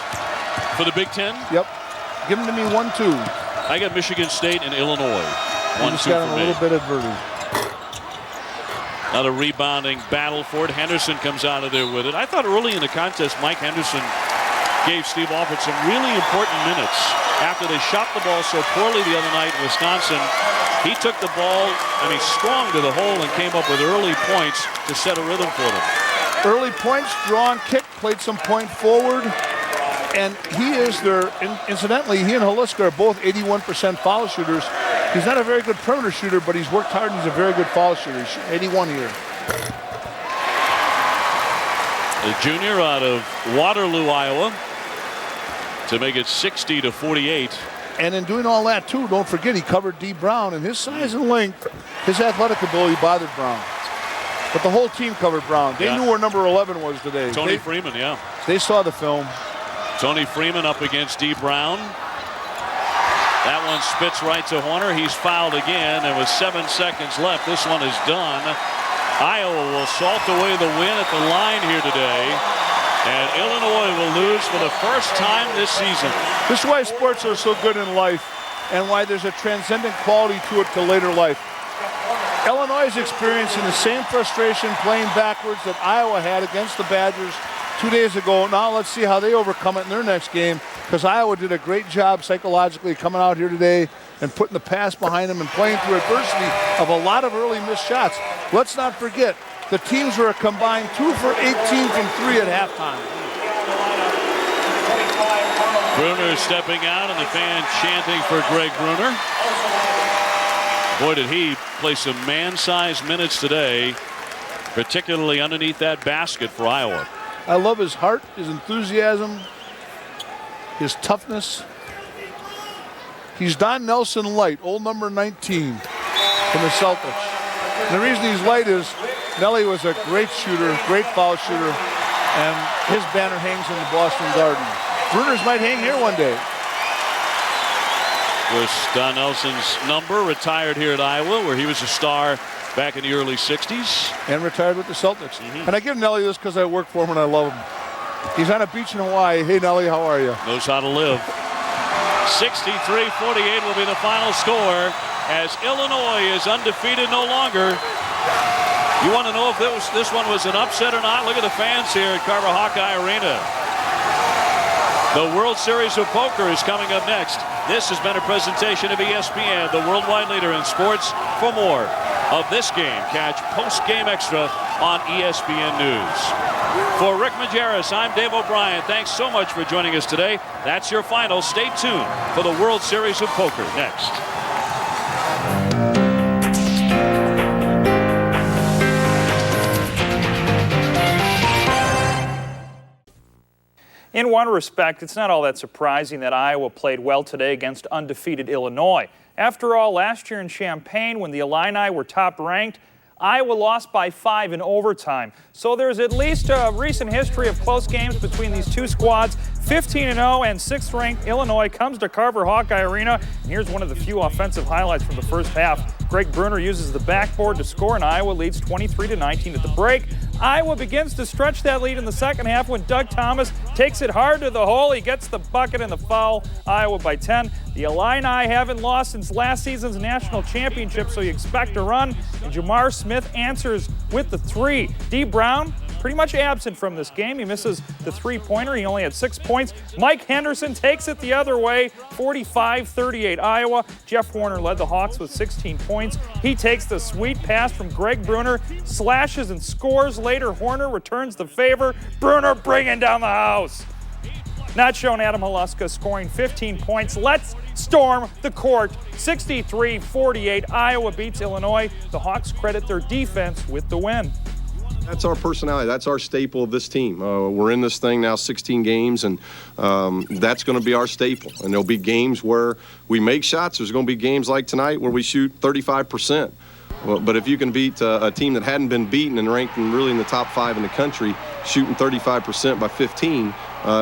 For the Big Ten? Yep. Give them to me 1-2. I got Michigan State and Illinois. 1-2 got for a me. little bit adverted. Not a rebounding battle for it. Henderson comes out of there with it. I thought early in the contest, Mike Henderson gave Steve Alford some really important minutes. After they shot the ball so poorly the other night in Wisconsin, he took the ball, strong to the hole and came up with early points to set a rhythm for them. Early points, drawn kick, played some point forward, and he is their, incidentally, he and Haluska are both 81% foul shooters. He's not a very good perimeter shooter, but he's worked hard and he's a very good foul shooter. He's 81 here. The junior out of Waterloo, Iowa, to make it 60-48. And in doing all that, too, don't forget he covered D. Brown, and his size and length, his athletic ability bothered Brown. But the whole team covered Brown. They knew where number 11 was today. Tony Freeman, yeah. They saw the film. Tony Freeman up against D. Brown. That one spits right to Horner. He's fouled again, and with 7 seconds left, this one is done. Iowa will salt away the win at the line here today, and Illinois will lose for the first time this season. This is why sports are so good in life, and why there's a transcendent quality to it to later life. Illinois is experiencing the same frustration playing backwards that Iowa had against the Badgers 2 days ago. Now let's see how they overcome it in their next game, because Iowa did a great job psychologically coming out here today and putting the pass behind them and playing through adversity of a lot of early missed shots. Let's not forget, the teams were a combined 2 for 18 from 3 at halftime. Brunner stepping out and the fans chanting for Greg Brunner. Boy, did he play some man-sized minutes today, particularly underneath that basket for Iowa. I love his heart, his enthusiasm, his toughness. He's Don Nelson light, old number 19 from the Celtics. And the reason he's light is Nelly was a great shooter, great foul shooter, and his banner hangs in the Boston Garden. Brunner's might hang here one day. Was Don Nelson's number retired here at Iowa, where he was a star back in the early 60s. And retired with the Celtics. And I give Nelly this because I work for him and I love him. He's on a beach in Hawaii. Hey, Nelly, how are you? Knows how to live. 63-48 will be the final score as Illinois is undefeated no longer. You want to know if this one was an upset or not? Look at the fans here at Carver-Hawkeye Arena. The World Series of Poker is coming up next. This has been a presentation of ESPN, the worldwide leader in sports. For more of this game, catch Post-Game Extra on ESPN News. For Rick Majerus, I'm Dave O'Brien. Thanks so much for joining us today. That's your final. Stay tuned for the World Series of Poker next. In one respect, it's not all that surprising that Iowa played well today against undefeated Illinois. After all, last year in Champaign, when the Illini were top-ranked, Iowa lost by 5 in overtime. So there's at least a recent history of close games between these two squads. 15-0 and 6th-ranked Illinois comes to Carver-Hawkeye Arena. And here's one of the few offensive highlights from the first half. Greg Brunner uses the backboard to score, and Iowa leads 23-19 at the break. Iowa begins to stretch that lead in the second half when Doug Thomas takes it hard to the hole. He gets the bucket and the foul. Iowa by 10. The Illini haven't lost since last season's national championship, so you expect a run. And Jamar Smith answers with the 3. D. Brown, pretty much absent from this game. He misses the 3-pointer. He only had 6 points. Mike Henderson takes it the other way, 45-38 Iowa. Jeff Horner led the Hawks with 16 points. He takes the sweet pass from Greg Brunner, slashes and scores. Later, Horner returns the favor. Brunner bringing down the house. Not shown Adam Haluska scoring 15 points. Let's storm the court. 63-48. Iowa beats Illinois. The Hawks credit their defense with the win. That's our personality. That's our staple of this team. We're in this thing now 16 games, and that's going to be our staple. And there'll be games where we make shots. There's going to be games like tonight where we shoot 35%. Well, but if you can beat a team that hadn't been beaten and ranked really in the top 5 in the country, shooting 35% by 15,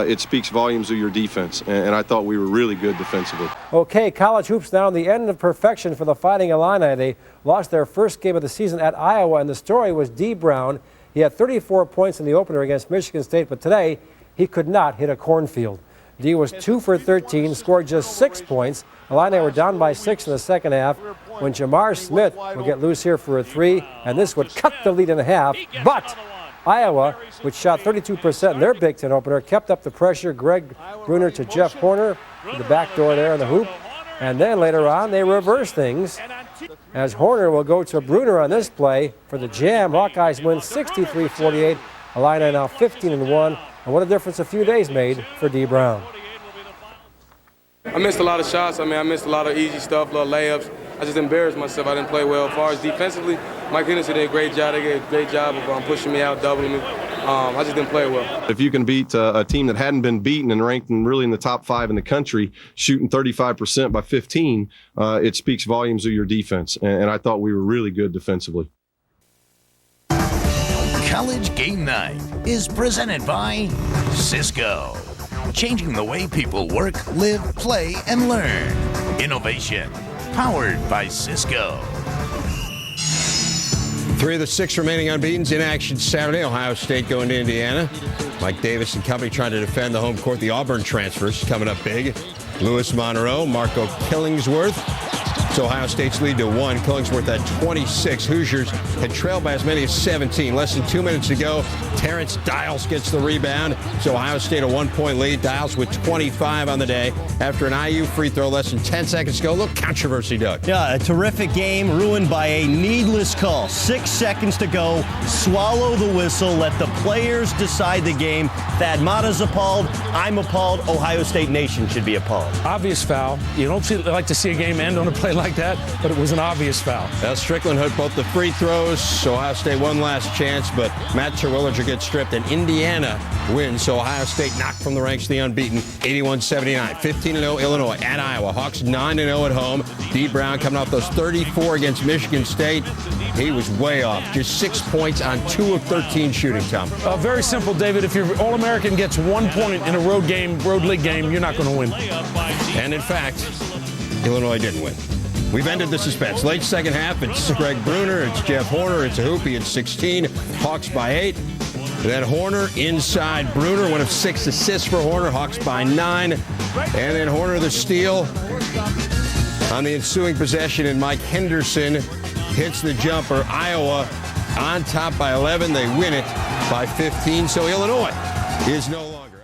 it speaks volumes of your defense. And I thought we were really good defensively. Okay, college hoops now on the end of perfection for the Fighting Illini. They lost their first game of the season at Iowa, and the story was D. Brown. He had 34 points in the opener against Michigan State, but today he could not hit a cornfield. D was 2 for 13, scored just 6 points. Illini were down by 6 in the second half when Jamar Smith would get loose here for a 3, and this would cut the lead in half. But Iowa, which shot 32% in their Big Ten opener, kept up the pressure. Greg Brunner to Jeff Horner to the back door there in the hoop. And then later on, they reverse things as Horner will go to Brunner on this play for the jam. Hawkeyes win 63-48. Illini now 15-1. And what a difference a few days made for D. Brown. I missed a lot of shots. I missed a lot of easy stuff, little layups. I just embarrassed myself. I didn't play well. As far as defensively, Mike Henderson did a great job. They did a great job of pushing me out, doubling me. I just didn't play well. If you can beat a team that hadn't been beaten and ranked really in the top 5 in the country, shooting 35% by 15, it speaks volumes of your defense. And I thought we were really good defensively. College Game Night is presented by Cisco. Changing the way people work, live, play, and learn. Innovation. Powered by Cisco. 3 of the 6 remaining unbeatens in action Saturday. Ohio State going to Indiana. Mike Davis and company trying to defend the home court. The Auburn transfers coming up big. Lewis Monroe, Marco Killingsworth. So Ohio State's lead to 1. Killingsworth at 26. Hoosiers had trailed by as many as 17. Less than 2 minutes to go. Terrence Dials gets the rebound. So Ohio State a 1-point lead. Dials with 25 on the day. After an IU free throw less than 10 seconds to go. A little controversy, Doug. Yeah, a terrific game ruined by a needless call. 6 seconds to go. Swallow the whistle. Let the players decide the game. Thad Matta's appalled. I'm appalled. Ohio State Nation should be appalled. Obvious foul. You don't like to see a game end on a play like that, but it was an obvious foul. Strickland hit both the free throws, so Ohio State one last chance, but Matt Terwilliger gets stripped, and Indiana wins. So Ohio State knocked from the ranks the unbeaten 81-79. 15-0 Illinois at Iowa. Hawks 9-0 at home. D. Brown coming off those 34 against Michigan State. He was way off. Just 6 points on 2 of 13 shooting, Tom. Very simple, David. If your All-American gets 1 point in a road league game, you're not going to win. And in fact, Illinois didn't win. We've ended the suspense. Late second half, it's Greg Brunner, it's Jeff Horner, it's a hoopie at 16. Hawks by 8. Then Horner inside Brunner, 1 of 6 assists for Horner. Hawks by 9. And then Horner the steal on the ensuing possession, and Mike Henderson hits the jumper. Iowa on top by 11. They win it by 15. So Illinois is no longer